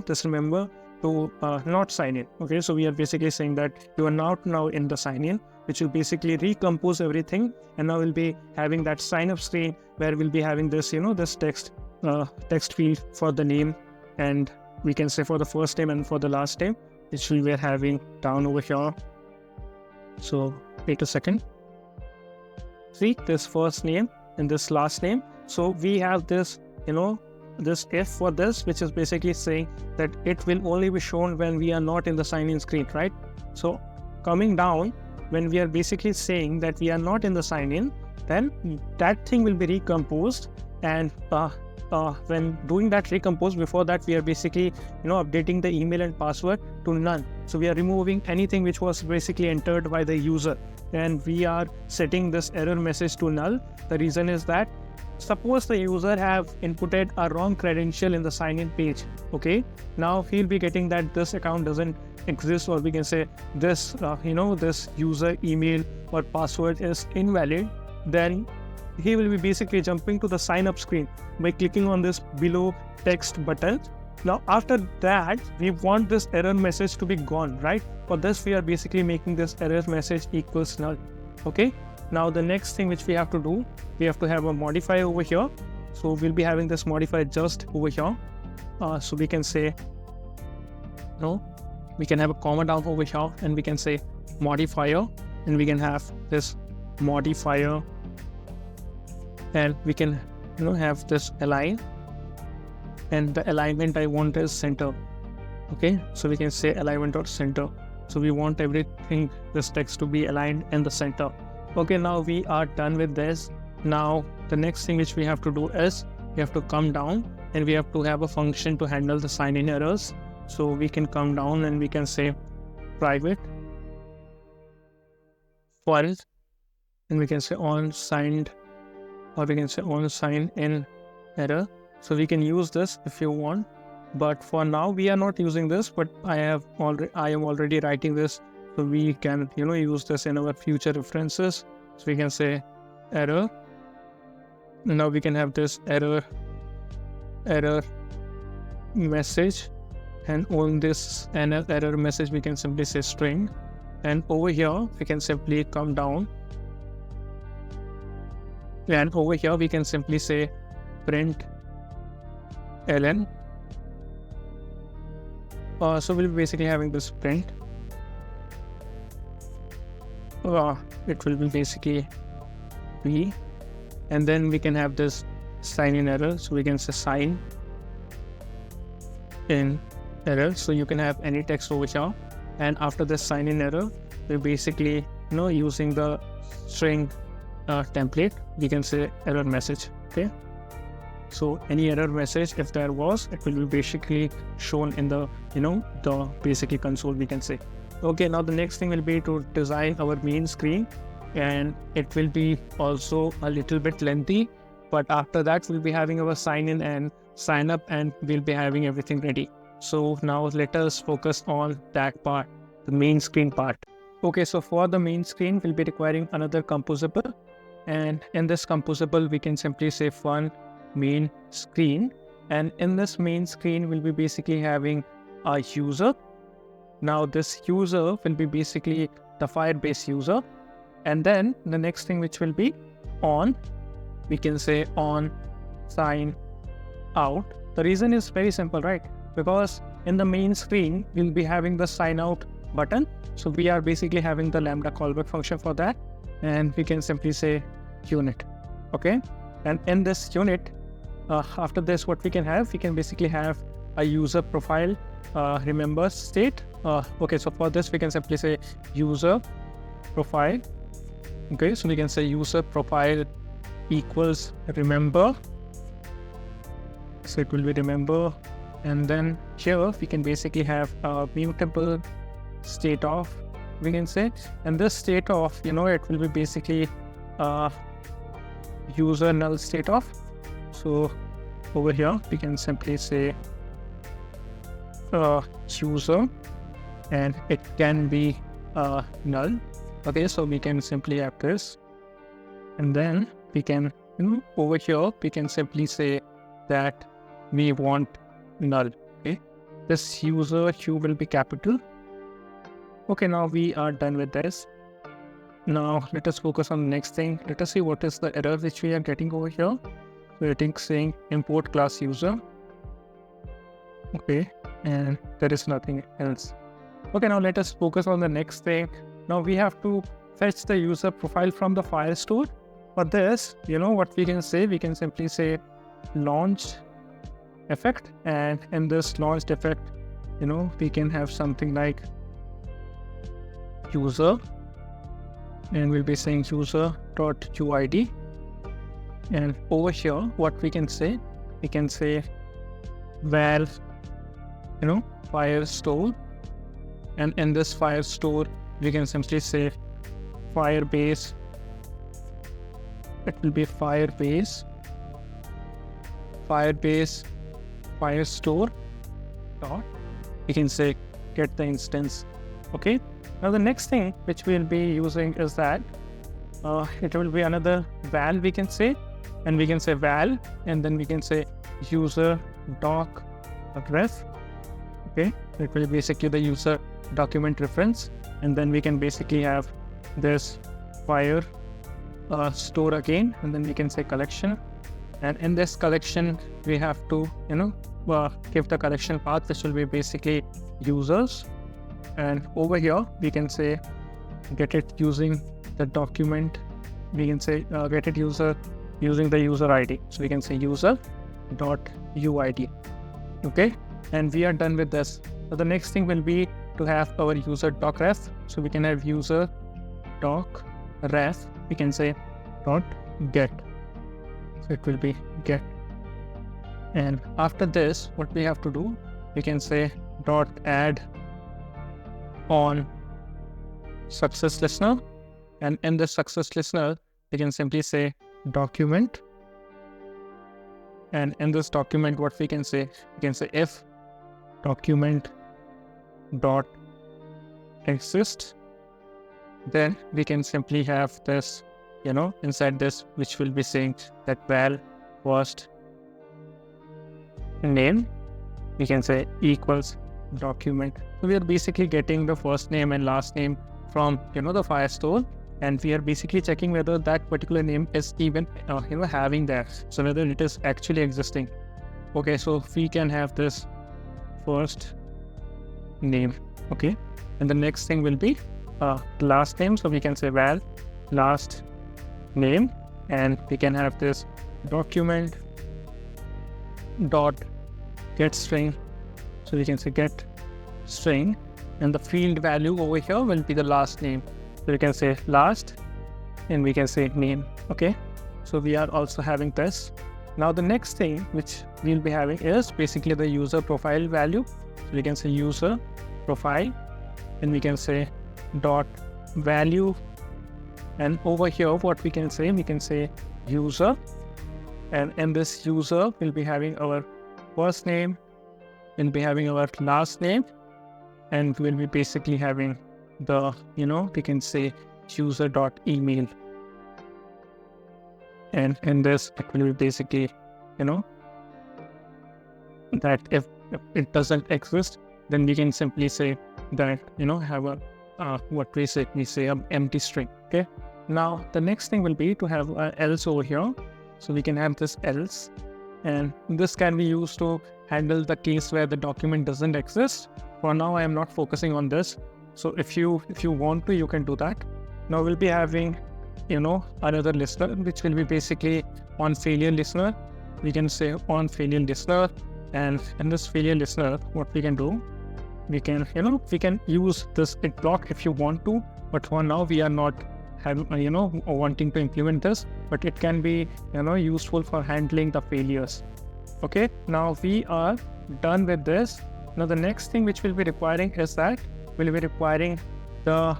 just remember, to not sign in. Okay, so we are basically saying that you are not now in the sign in, which will basically recompose everything, and now we'll be having that sign up screen where we'll be having this this text field for the name, and we can say for the first name and for the last name, which we were having down over here. So wait a second. See this first name and this last name. So we have this this if for this, which is basically saying that it will only be shown when we are not in the sign in screen, right? So coming down, when we are basically saying that we are not in the sign in, then that thing will be recomposed. And when doing that recompose, before that we are basically updating the email and password to none. So we are removing anything which was basically entered by the user, and we are setting this error message to null. The reason is that suppose the user have inputted a wrong credential in the sign in page. Okay, now he'll be getting that this account doesn't exist, or we can say this this user email or password is invalid. Then he will be basically jumping to the sign up screen by clicking on this below text button. Now after that, we want this error message to be gone, right? For this, we are basically making this error message equals null. Okay, now the next thing which we have to do, we have to have a modifier over here. So we'll be having this modifier just over here. So we can say we can have a comma down over here, and we can say modifier, and we can have this modifier, and we can have this align, and the alignment I want is center. Okay, so we can say alignment or center. So we want everything, this text, to be aligned in the center. Okay, now we are done with this. Now the next thing which we have to do is we have to come down, and we have to have a function to handle the sign in errors. So we can come down and we can say private files, and we can say on signed, or we can say on sign in error. So we can use this if you want, but for now we are not using this, but I am already writing this, so we can use this in our future references. So we can say error. Now we can have this error message, and on this error message we can simply say string, and over here we can simply come down, and over here we can simply say print ln. So we'll be basically having this print. It will be basically b, and then we can have this sign in error. So we can say sign in error. So you can have any text over here, and after this sign in error, we're basically using the string template. We can say error message. Okay. So any error message, if there was, it will be basically shown in the the basically console, we can say. Okay, now the next thing will be to design our main screen, and it will be also a little bit lengthy, but after that we'll be having our sign in and sign up, and we'll be having everything ready. So now let us focus on that part, the main screen part. Okay, so for the main screen we'll be requiring another composable, and in this composable we can simply say fun main screen, and in this main screen we'll be basically having a user. Now this user will be basically the Firebase user, and then the next thing which will be on, we can say on sign out. The reason is very simple, right? Because in the main screen we'll be having the sign out button, so we are basically having the lambda callback function for that, and we can simply say unit. Okay, and in this unit, after this what we can have, we can basically have a user profile remember state. Okay, so for this we can simply say user profile. Okay, so we can say user profile equals remember, so it will be remember, and then here we can basically have a mutable state of, we can say, and this state of it will be basically user null state of. So over here we can simply say user, and it can be null. Okay, so we can simply have this, and then we can over here we can simply say that we want null. Okay, this user Q will be capital. Okay, now we are done with this. Now let us focus on the next thing. Let us see what is the error which we are getting over here. So it is saying import class user. Okay, and there is nothing else. Okay, now let us focus on the next thing. Now we have to fetch the user profile from the Firestore. For this, what we can say, we can simply say launch effect, and in this launched effect, we can have something like user, and we'll be saying user.uid. And over here, what we can say val Firestore, and in this Firestore we can simply say Firebase. It will be Firebase Firestore dot, we can say get the instance. Okay, now the next thing which we'll be using is that it will be another val, we can say, and we can say val, and then we can say user doc ref. Okay, it will basically the user document reference, and then we can basically have this fire store again, and then we can say collection, and in this collection we have to give the collection path, which will be basically users, and over here we can say get it using the document, we can say get it user using the user ID, so we can say user.uid. Okay, and we are done with this. So the next thing will be to have our user doc ref, so we can have user doc ref, we can say dot get, so it will be get, and after this what we have to do, we can say dot add on success listener, and in the success listener we can simply say document, and in this document what we can say if document dot exist, then we can simply have this inside this, which will be saying that val first name, we can say equals document. So we are basically getting the first name and last name from the Firestore, and we are basically checking whether that particular name is even having that, so whether it is actually existing. Okay, so we can have this first name. Okay, and the next thing will be last name, so we can say val last name, and we can have this document dot get string, so we can say get string, and the field value over here will be the last name, so we can say last and we can say name. Okay, so we are also having this. Now the next thing which we'll be having is basically the user profile value, so we can say user profile, and we can say dot value, and over here what we can say user, and in this user we'll be having our first name, we'll be having our last name, and we'll be basically having the we can say user.email, and in this it will be basically that if it doesn't exist, then we can simply say that have a what we say an empty string. Okay, now the next thing will be to have else over here, so we can have this else, and this can be used to handle the case where the document doesn't exist. For now I am not focusing on this, so if you want to, you can do that. Now we'll be having another listener, which will be basically on failure listener. We can say on failure listener, and in this failure listener what we can do, we can we can use this it block if you want to, but for now we are not wanting to implement this, but it can be useful for handling the failures. Okay, now we are done with this. Now the next thing which we'll be requiring is that we'll be requiring the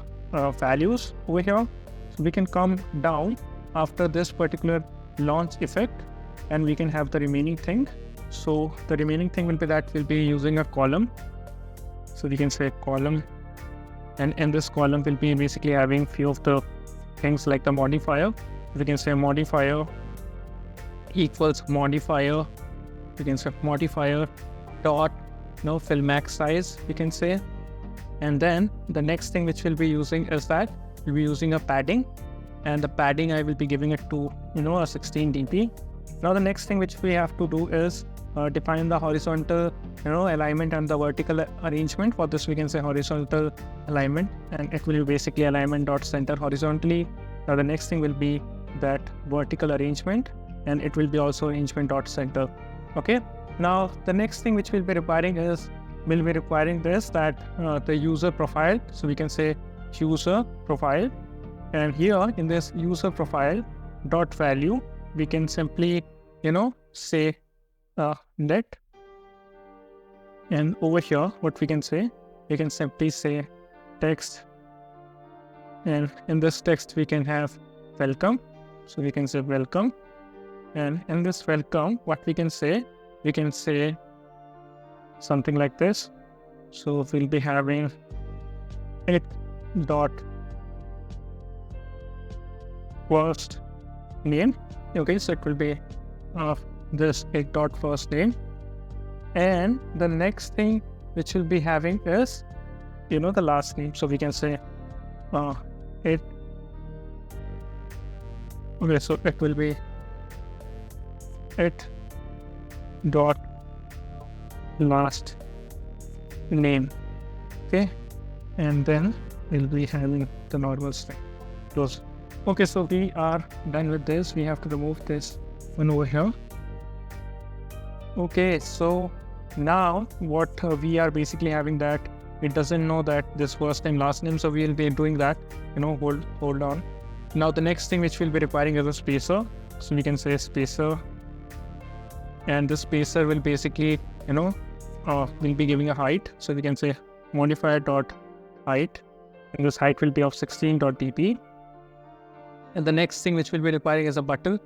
values over here. So we can come down after this particular launch effect, and we can have the remaining thing. So the remaining thing will be that we'll be using a column, so we can say column, and in this column we'll be basically having few of the things like the modifier. We can say modifier equals modifier, we can say modifier dot fill max size, we can say. And then the next thing which we'll be using is that we'll be using a padding, and the padding I will be giving it to a 16 dp. Now the next thing which we have to do is define the horizontal alignment and the vertical arrangement. For this we can say horizontal alignment, and it will be basically alignment dot center horizontally. Now the next thing will be that vertical arrangement, and it will be also arrangement dot center. Okay, now the next thing which we'll be requiring is this, that the user profile, so we can say user profile, and here in this user profile dot value we can simply say net, and over here what we can simply say text, and in this text we can have welcome, so we can say welcome, and in this welcome what we can say something like this. So we'll be having it dot first name. Okay, so it will be this it dot first name, and the next thing which we'll be having is the last name. So we can say it. Okay, so it will be it dot last name. Okay, and then we'll be having the normal string close. Okay, so we are done with this. We have to remove this one over here. Okay, so now what we are basically having that it doesn't know that this first name last name, so we'll be doing that. Hold on. Now the next thing which we'll be requiring is a spacer. So we can say spacer, and this spacer will basically we'll be giving a height. So we can say modifier dot height, and this height will be of 16.dp. And the next thing which we'll be requiring is a button.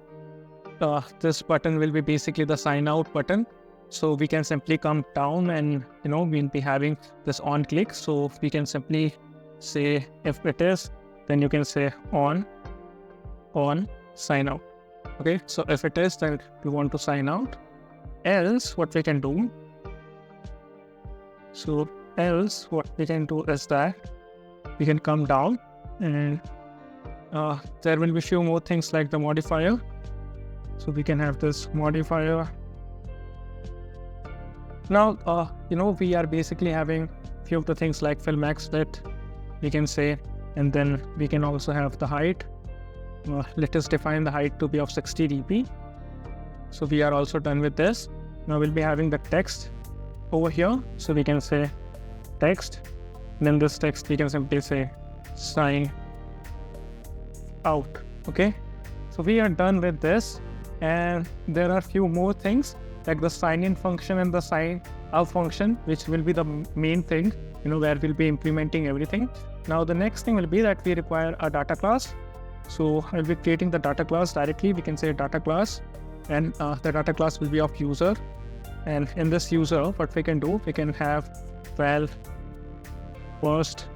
This button will be basically the sign out button. So we can simply come down and we'll be having this on click. So we can simply say if it is, then you can say on, on sign out. Okay, so if it is, then we want to sign out. Else what we can do, is that we can come down and there will be few more things like the modifier. So we can have this modifier. Now, we are basically having few of the things like fill max width, we can say, and then we can also have the height. Let us define the height to be of 60 dp. So we are also done with this. Now we'll be having the text over here. So we can say text, then this text we can simply say sign out. Okay, so we are done with this, and there are few more things like the sign in function and the sign out function, which will be the main thing, where we'll be implementing everything. Now the next thing will be that we require a data class. So I'll be creating the data class directly. We can say data class, and the data class will be of user. And in this user, what we can do, we can have val first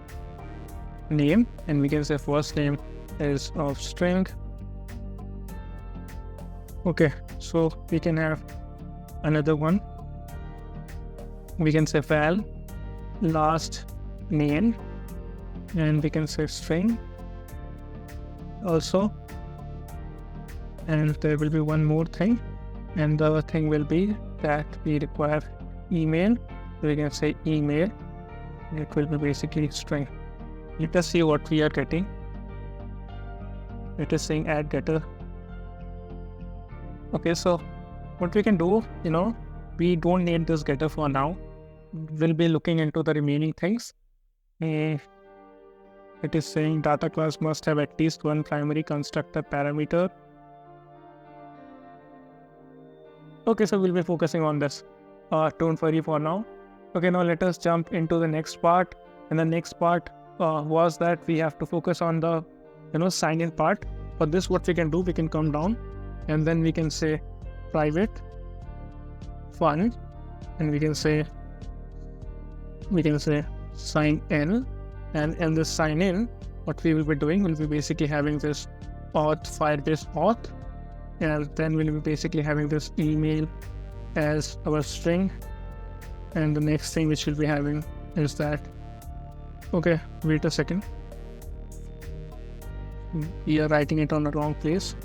name, and we can say first name is of string. Okay, so we can have another one. We can say val last name, and we can say string also. And there will be one more thing, and the other thing will be that we require email. So we can say email, it will be basically string. Let us see what we are getting. It is saying add getter. Okay, so what we can do, we don't need this getter for now. We'll be looking into the remaining things. It is saying data class must have at least one primary constructor parameter. Okay, so we'll be focusing on this. Don't worry for now. Okay, now let us jump into the next part. And the next part was that we have to focus on the sign in part. For this, what we can do, we can come down and then we can say private fun, and we can say sign in. And in this sign in, what we will be doing, we'll be basically having this auth, Firebase auth, and then we'll be basically having this email as our string. And the next thing which we'll be having is that, okay, wait a second, we are writing it on the wrong place.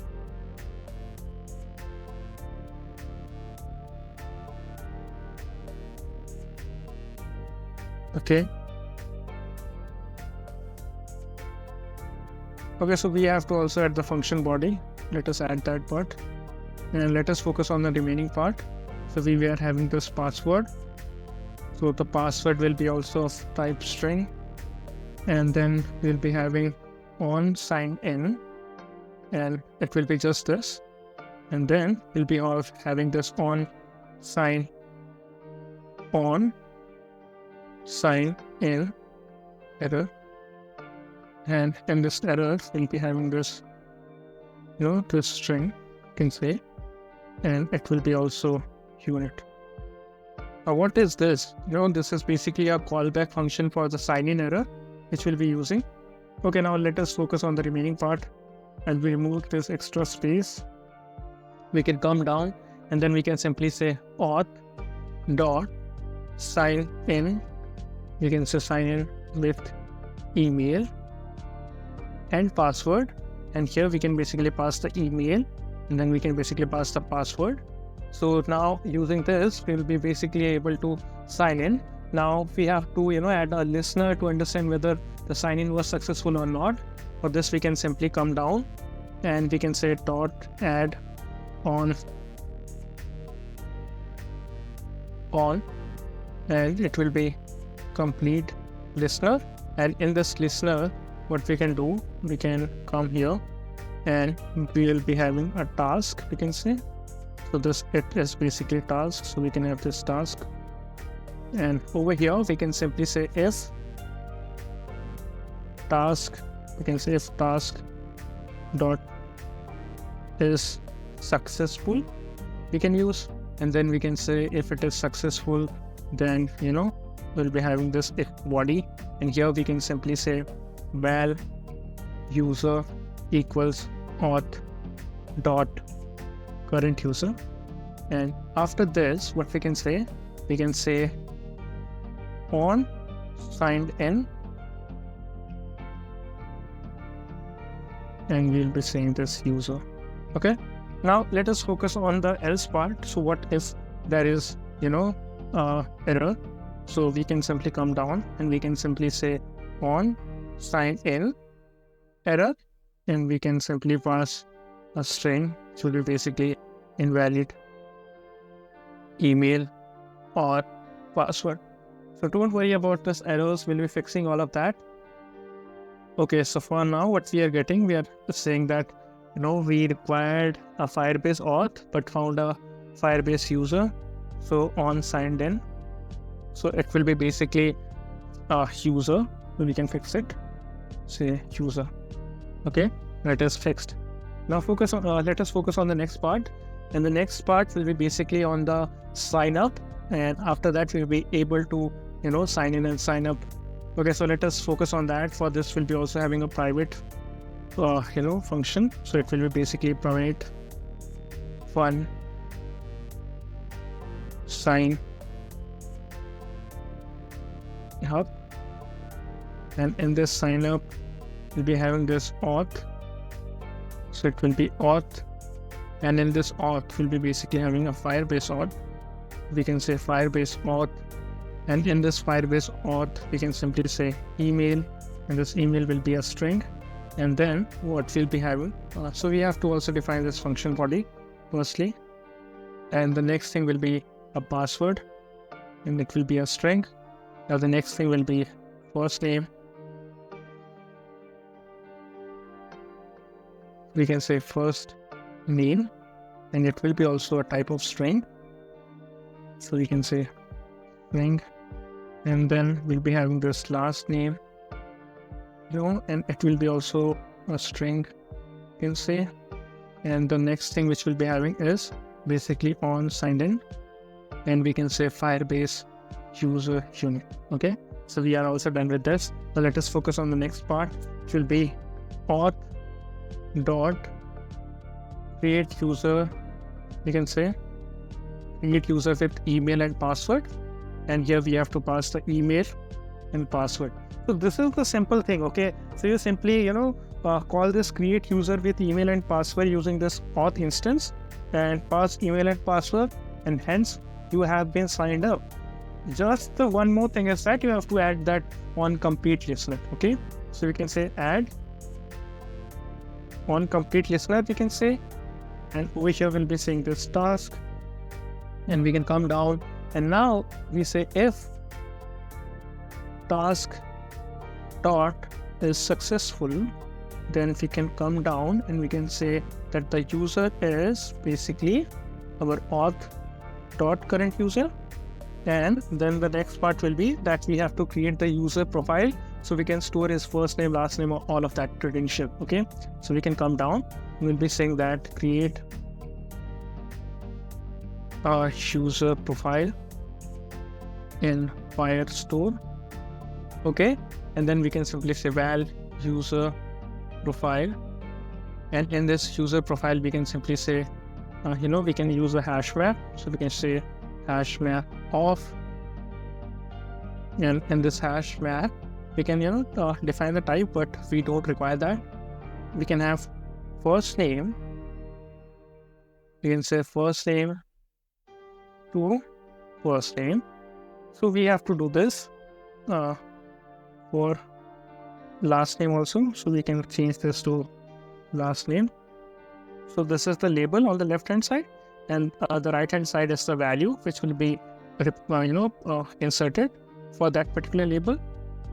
Okay, so we have to also add the function body. Let us add that part, and let us focus on the remaining part. So we were having this password. So the password will be also of type string, and then we'll be having on sign in, and it will be just this. And then we'll be having this on sign in error, and in this error we'll be having this this string, you can say, and it will be also unit. Now what is this? This is basically a callback function for the sign in error which we'll be using. Okay, now let us focus on the remaining part, and we remove this extra space. We can come down and then we can simply say auth dot sign in. You can say sign in with email and password, and here we can basically pass the email, and then we can basically pass the password. So now using this, we'll be basically able to sign in. Now we have to add a listener to understand whether the sign in was successful or not. For this, we can simply come down and we can say dot add on, and it will be complete listener. And in this listener, what we can do, we can come here and we will be having a task, we can say. So this, it is basically task, so we can have this task, and over here we can simply say if task, we can say if task dot is successful, we can use, and then we can say if it is successful, then we'll be having this if body, and here we can simply say val user equals auth dot current user. And after this, what we can say on signed in, and we'll be saying this user. Okay, now let us focus on the else part. So what if there is error? So we can simply come down and we can simply say on sign in error, and we can simply pass a string, which will be basically invalid email or password. So don't worry about this errors, we'll be fixing all of that. Okay, so for now what we are saying that we required a Firebase auth but found a Firebase user, so on signed in, so it will be basically a user, so we can fix it, say user. Okay, that is fixed. Now let us focus on the next part, and the next part will be basically on the sign up, and after that we'll be able to sign in and sign up. Okay, so let us focus on that. For this, we'll be also having a private function. So it will be basically private fun sign up, and in this sign up we'll be having this auth, so it will be auth, and in this auth we'll be basically having a Firebase auth. We can say Firebase auth, and in this Firebase auth we can simply say email, and this email will be a string. And then what we'll be having, so we have to also define this function body firstly, and the next thing will be a password, and it will be a string. Now the next thing will be first name, we can say first name, and it will be also a type of string, so we can say string. And then we'll be having this last name, and it will be also a string, you can say. And the next thing which we'll be having is basically on signed in, and we can say Firebase user unit. Okay, so we are also done with this. Now let us focus on the next part, which will be auth dot create user. We can say create user with email and password, and here we have to pass the email and password. So this is the simple thing. Okay, so you simply call this create user with email and password using this auth instance, and pass email and password, and hence you have been signed up. Just the one more thing is that you have to add that on complete listener. Okay, so we can say add on complete listener, we can say, and over here we'll be saying this task, and we can come down, and now we say if task dot is successful, then we can come down and we can say that the user is basically our auth dot current user. And then the next part will be that we have to create the user profile, so we can store his first name, last name, or all of that credential. Okay, so we can come down, we'll be saying that create a user profile in Firestore. Okay, and then we can simply say val user profile, and in this user profile we can simply say we can use a hash map, so we can say hash map of, and in this hash map we can define the type, but we don't require that. We can have first name, we can say first name to first name, so we have to do this for last name also, so we can change this to last name. So this is the label on the left hand side, and the right hand side is the value which will be inserted for that particular label.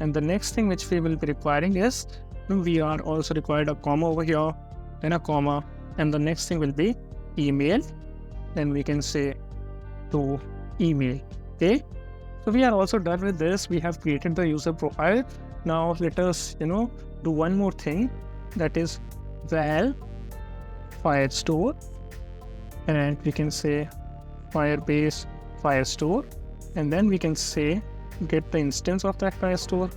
And the next thing which we will be requiring is we are also required a comma over here, then a comma, and the next thing will be email, then we can say to email. Okay, so we are also done with this. We have created the user profile. Now let us do one more thing, that is val Firestore, and we can say Firebase Firestore, and then we can say get the instance of that Firestore,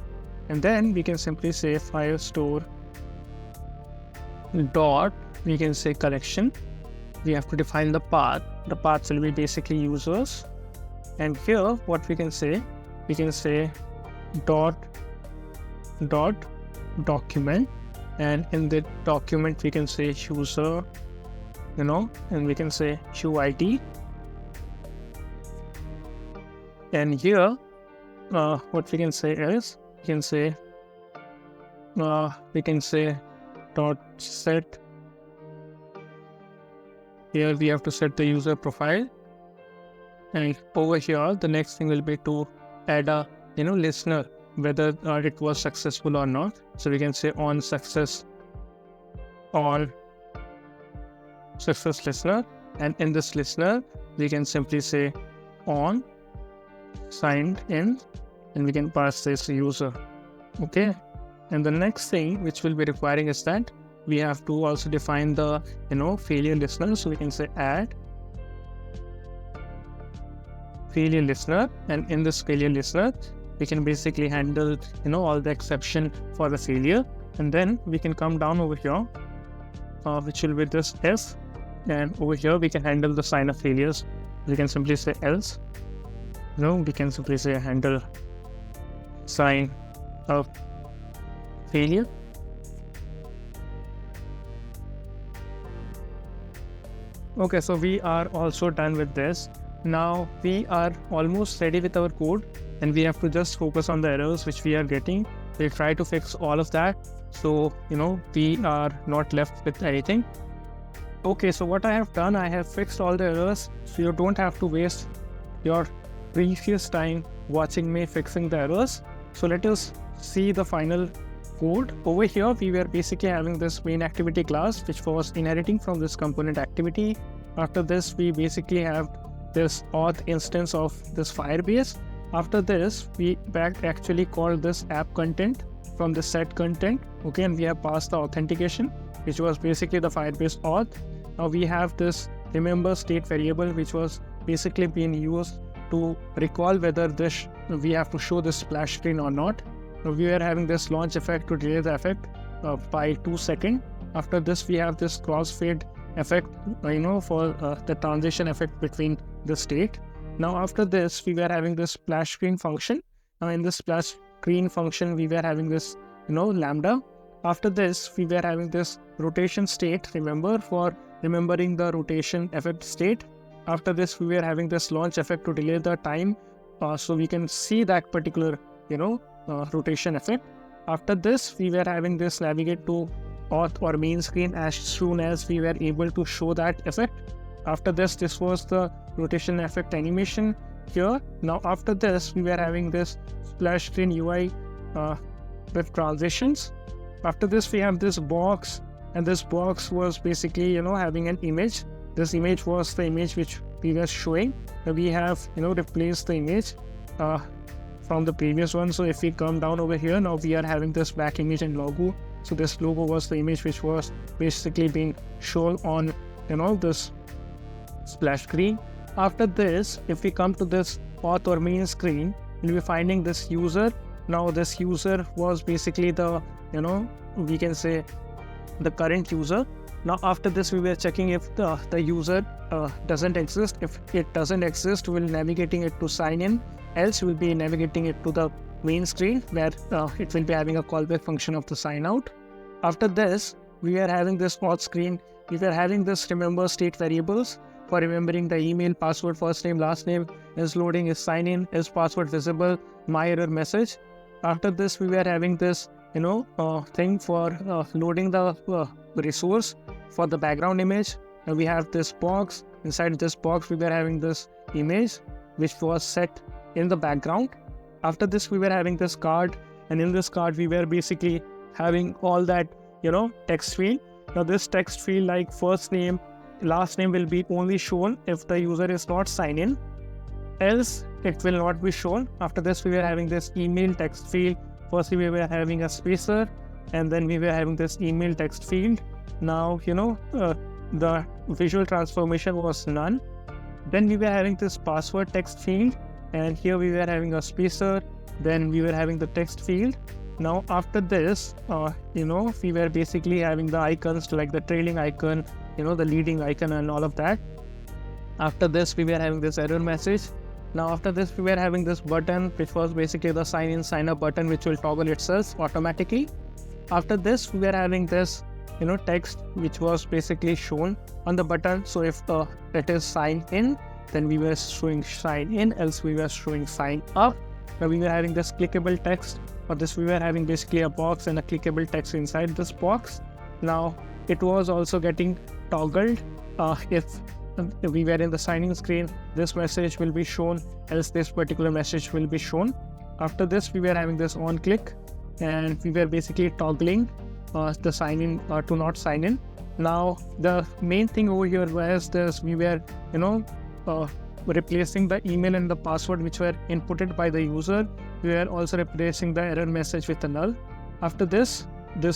and then we can simply say Firestore dot we can say collection. We have to define the path. The paths will be basically users. And here what we can say dot document, and in the document we can say user, and we can say UID. And here what we can say is we can say dot set. Here we have to set the user profile, and over here the next thing will be to add a listener, whether it was successful or not. So we can say on success, all success listener, and in this listener we can simply say on signed in, and we can pass this user. Okay, and the next thing which we'll be requiring is that we have to also define the failure listener. So we can say add failure listener, and in this failure listener we can basically handle all the exception for the failure. And then we can come down over here, which will be this else, and over here we can handle the sign of failures. We can simply say else. We can simply say handle sign of failure. Okay, so we are also done with this. Now we are almost ready with our code, and we have to just focus on the errors which we are getting. We'll try to fix all of that, so we are not left with anything. Okay, so what I have done, I have fixed all the errors, so you don't have to waste your precious time watching me fixing the errors. So let us see the final code. Over here we were basically having this main activity class which was inheriting from this component activity. After this we basically have this auth instance of this Firebase. After this we actually called this app content from the set content. Okay, and we have passed the authentication, which was basically the Firebase auth. Now we have this remember state variable which was basically being used to recall whether this we have to show this splash screen or not. Now we are having this launch effect to delay the effect by 2 seconds. After this we have this crossfade effect for the transition effect between the state. Now after this we were having this splash screen function. Now in this splash screen function we were having this lambda. After this we were having this rotation state, remember, for remembering the rotation effect state. After this we were having this launch effect to delay the time, so we can see that particular rotation effect. After this we were having this navigate to auth or main screen as soon as we were able to show that effect. After this was the rotation effect animation here. Now after this we were having this splash screen UI with transitions. After this we have this box, and this box was basically having an image. This image was the image which we were showing. We have replaced the image from the previous one. So if we come down over here, now we are having this back image and logo. So this logo was the image which was basically being shown on this splash screen. After this, if we come to this auth or main screen, we'll be finding this user. Now this user was basically the we can say the current user. Now after this we were checking if the user doesn't exist. If it doesn't exist, we'll navigating it to sign in, else we'll be navigating it to the main screen where it will be having a callback function of the sign out. After this we are having this auth screen. We were having this remember state variables for remembering the email, password, first name, last name, is loading, is sign in, is password visible, my error message. After this we were having this thing for loading the resource for the background image. Now we have this box. Inside this box we were having this image which was set in the background. After this we were having this card, and in this card we were basically having all that text field. Now this text field like first name, last name will be only shown if the user is not signed in, else it will not be shown. After this we were having this email text field. Firstly we were having a spacer, and then we were having this email text field. Now the visual transformation was none. Then we were having this password text field, and here we were having a spacer. Then we were having the text field. Now after this, we were basically having the icons like the trailing icon, the leading icon and all of that. After this, we were having this error message. Now after this, we were having this button, which was basically the sign in, sign up button, which will toggle itself automatically. After this, we were having this, text, which was basically shown on the button. So if it is sign in, then we were showing sign in, else we were showing sign up. Now we were having this clickable text. For this, we were having basically a box and a clickable text inside this box. Now it was also getting toggled. If we were in the sign-in screen, this message will be shown, else this particular message will be shown. After this, we were having this on click, and we were basically toggling the sign-in to not sign in. Now the main thing over here was this: we were replacing the email and the password which were inputted by the user. We were also replacing the error message with a null. After this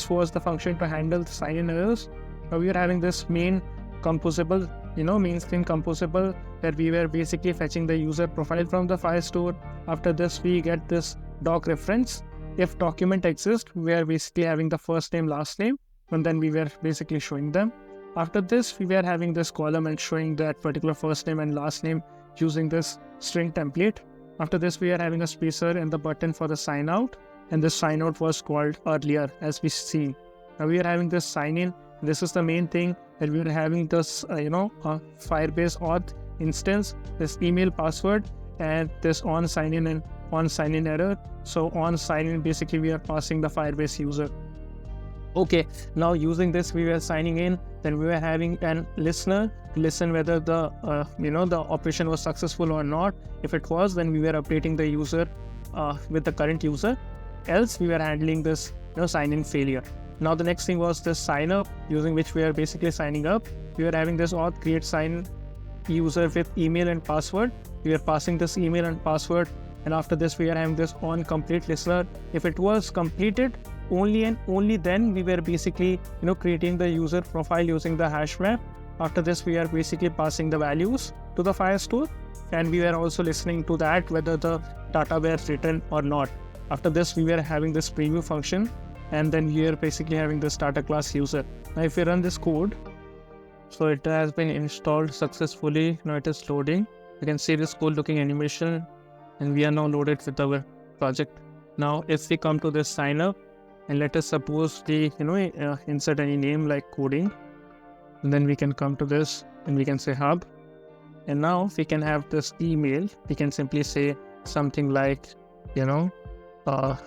was the function to handle the sign-in errors. Now we are having this main composable, main screen composable, where we were basically fetching the user profile from the Firestore. After this, we get this doc reference. If document exists, we are basically having the first name, last name, and then we were basically showing them. After this, we were having this column and showing that particular first name and last name using this string template. After this, we are having a spacer and the button for the sign out, and this sign out was called earlier as we see. Now we are having this sign in. This is the main thing, that we are having this Firebase Auth instance, this email password, and this on sign in and on sign in error. So on sign in, basically we are passing the Firebase user. Okay, now using this, we were signing in. Then we were having an listener to listen whether the the operation was successful or not. If it was, then we were updating the user with the current user. Else we were handling this sign in failure. Now the next thing was this sign up, using which we are basically signing up. We are having this auth create sign user with email and password. We are passing this email and password, and after this we are having this on complete listener. If it was completed, only and only then we were basically creating the user profile using the hash map. After this, we are basically passing the values to the Firestore, and we were also listening to that whether the data were written or not. After this, we were having this preview function, and then we are basically having this data class user. Now if we run this code, so it has been installed successfully. Now it is loading. You can see this cool looking animation, and we are now loaded with our project. Now if we come to this sign up, and let us suppose we insert any name like coding, and then we can come to this and we can say hub, and now we can have this email. We can simply say something like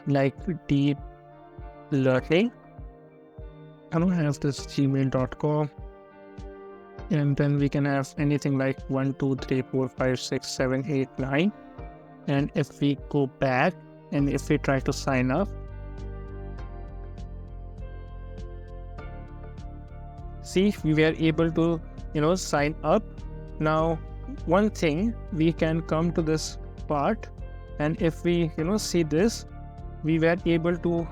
like deep learning. I don't have this gmail.com, and then we can have anything like 1 2 3 4 5 6 7 8 9. And if we go back and if we try to sign up, see, we were able to sign up. Now one thing, we can come to this part, and if we see this, we were able to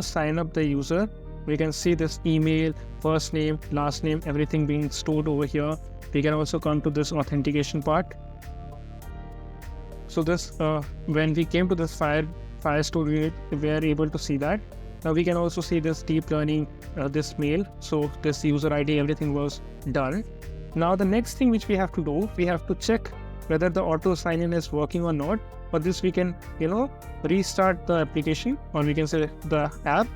sign up the user. We can see this email, first name, last name, everything being stored over here. We can also come to this authentication part. So this when we came to this Firestore, we were able to see that. Now we can also see this deep learning, this mail. So this user ID, everything was done. Now the next thing which we have to do, we have to check whether the auto sign in is working or not. For this, we can restart the application, or we can say the app.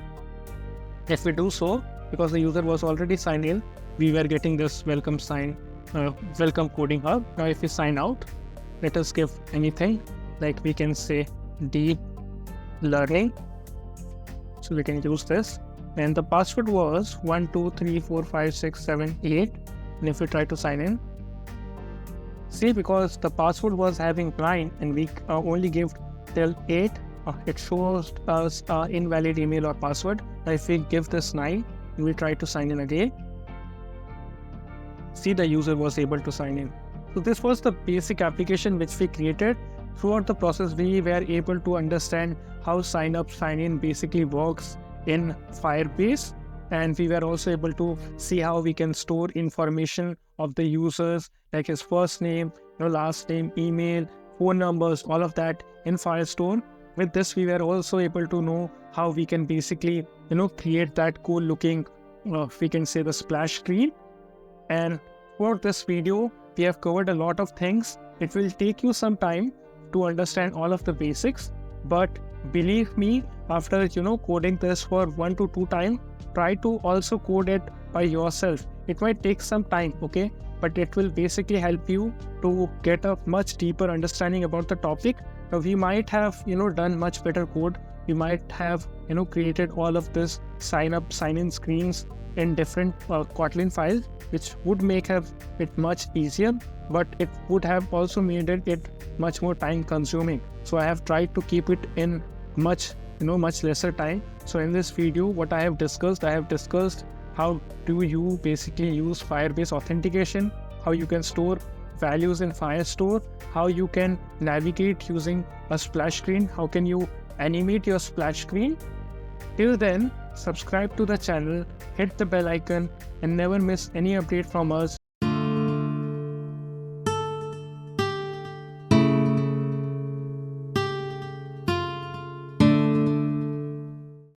If we do so, because the user was already signed in, we were getting this welcome coding hub. Now if we sign out, let us give anything, like we can say deep learning. So we can use this, and the password was 1 2 3 4 5 6 7 8. And if we try to sign in, see, because the password was having 9 and we only gave till 8, it shows us invalid email or password. Now if we give this 9 and we try to sign in again, see, the user was able to sign in. So this was the basic application which we created. Throughout the process, we were able to understand how sign up, sign in basically works in Firebase, and we were also able to see how we can store information of the users, like his first name, last name, email, phone numbers, all of that in Firestore. with this, we were also able to know how we can basically, create that cool looking, we can say the splash screen. And for this video, we have covered a lot of things. It will take you some time to understand all of the basics, but believe me, after coding this for 1 to 2 times, try to also code it by yourself. It might take some time, okay, but it will basically help you to get a much deeper understanding about the topic. Now, we might have done much better code. We might have created all of this sign up, sign in screens in different Kotlin files, which would make it much easier, but it would have also made it much more time consuming. So I have tried to keep it in much lesser time. So in this video, what I have discussed how do you basically use Firebase Authentication, how you can store values in Firestore, how you can navigate using a splash screen, how can you animate your splash screen. Till then, subscribe to the channel, hit the bell icon, and never miss any update from us.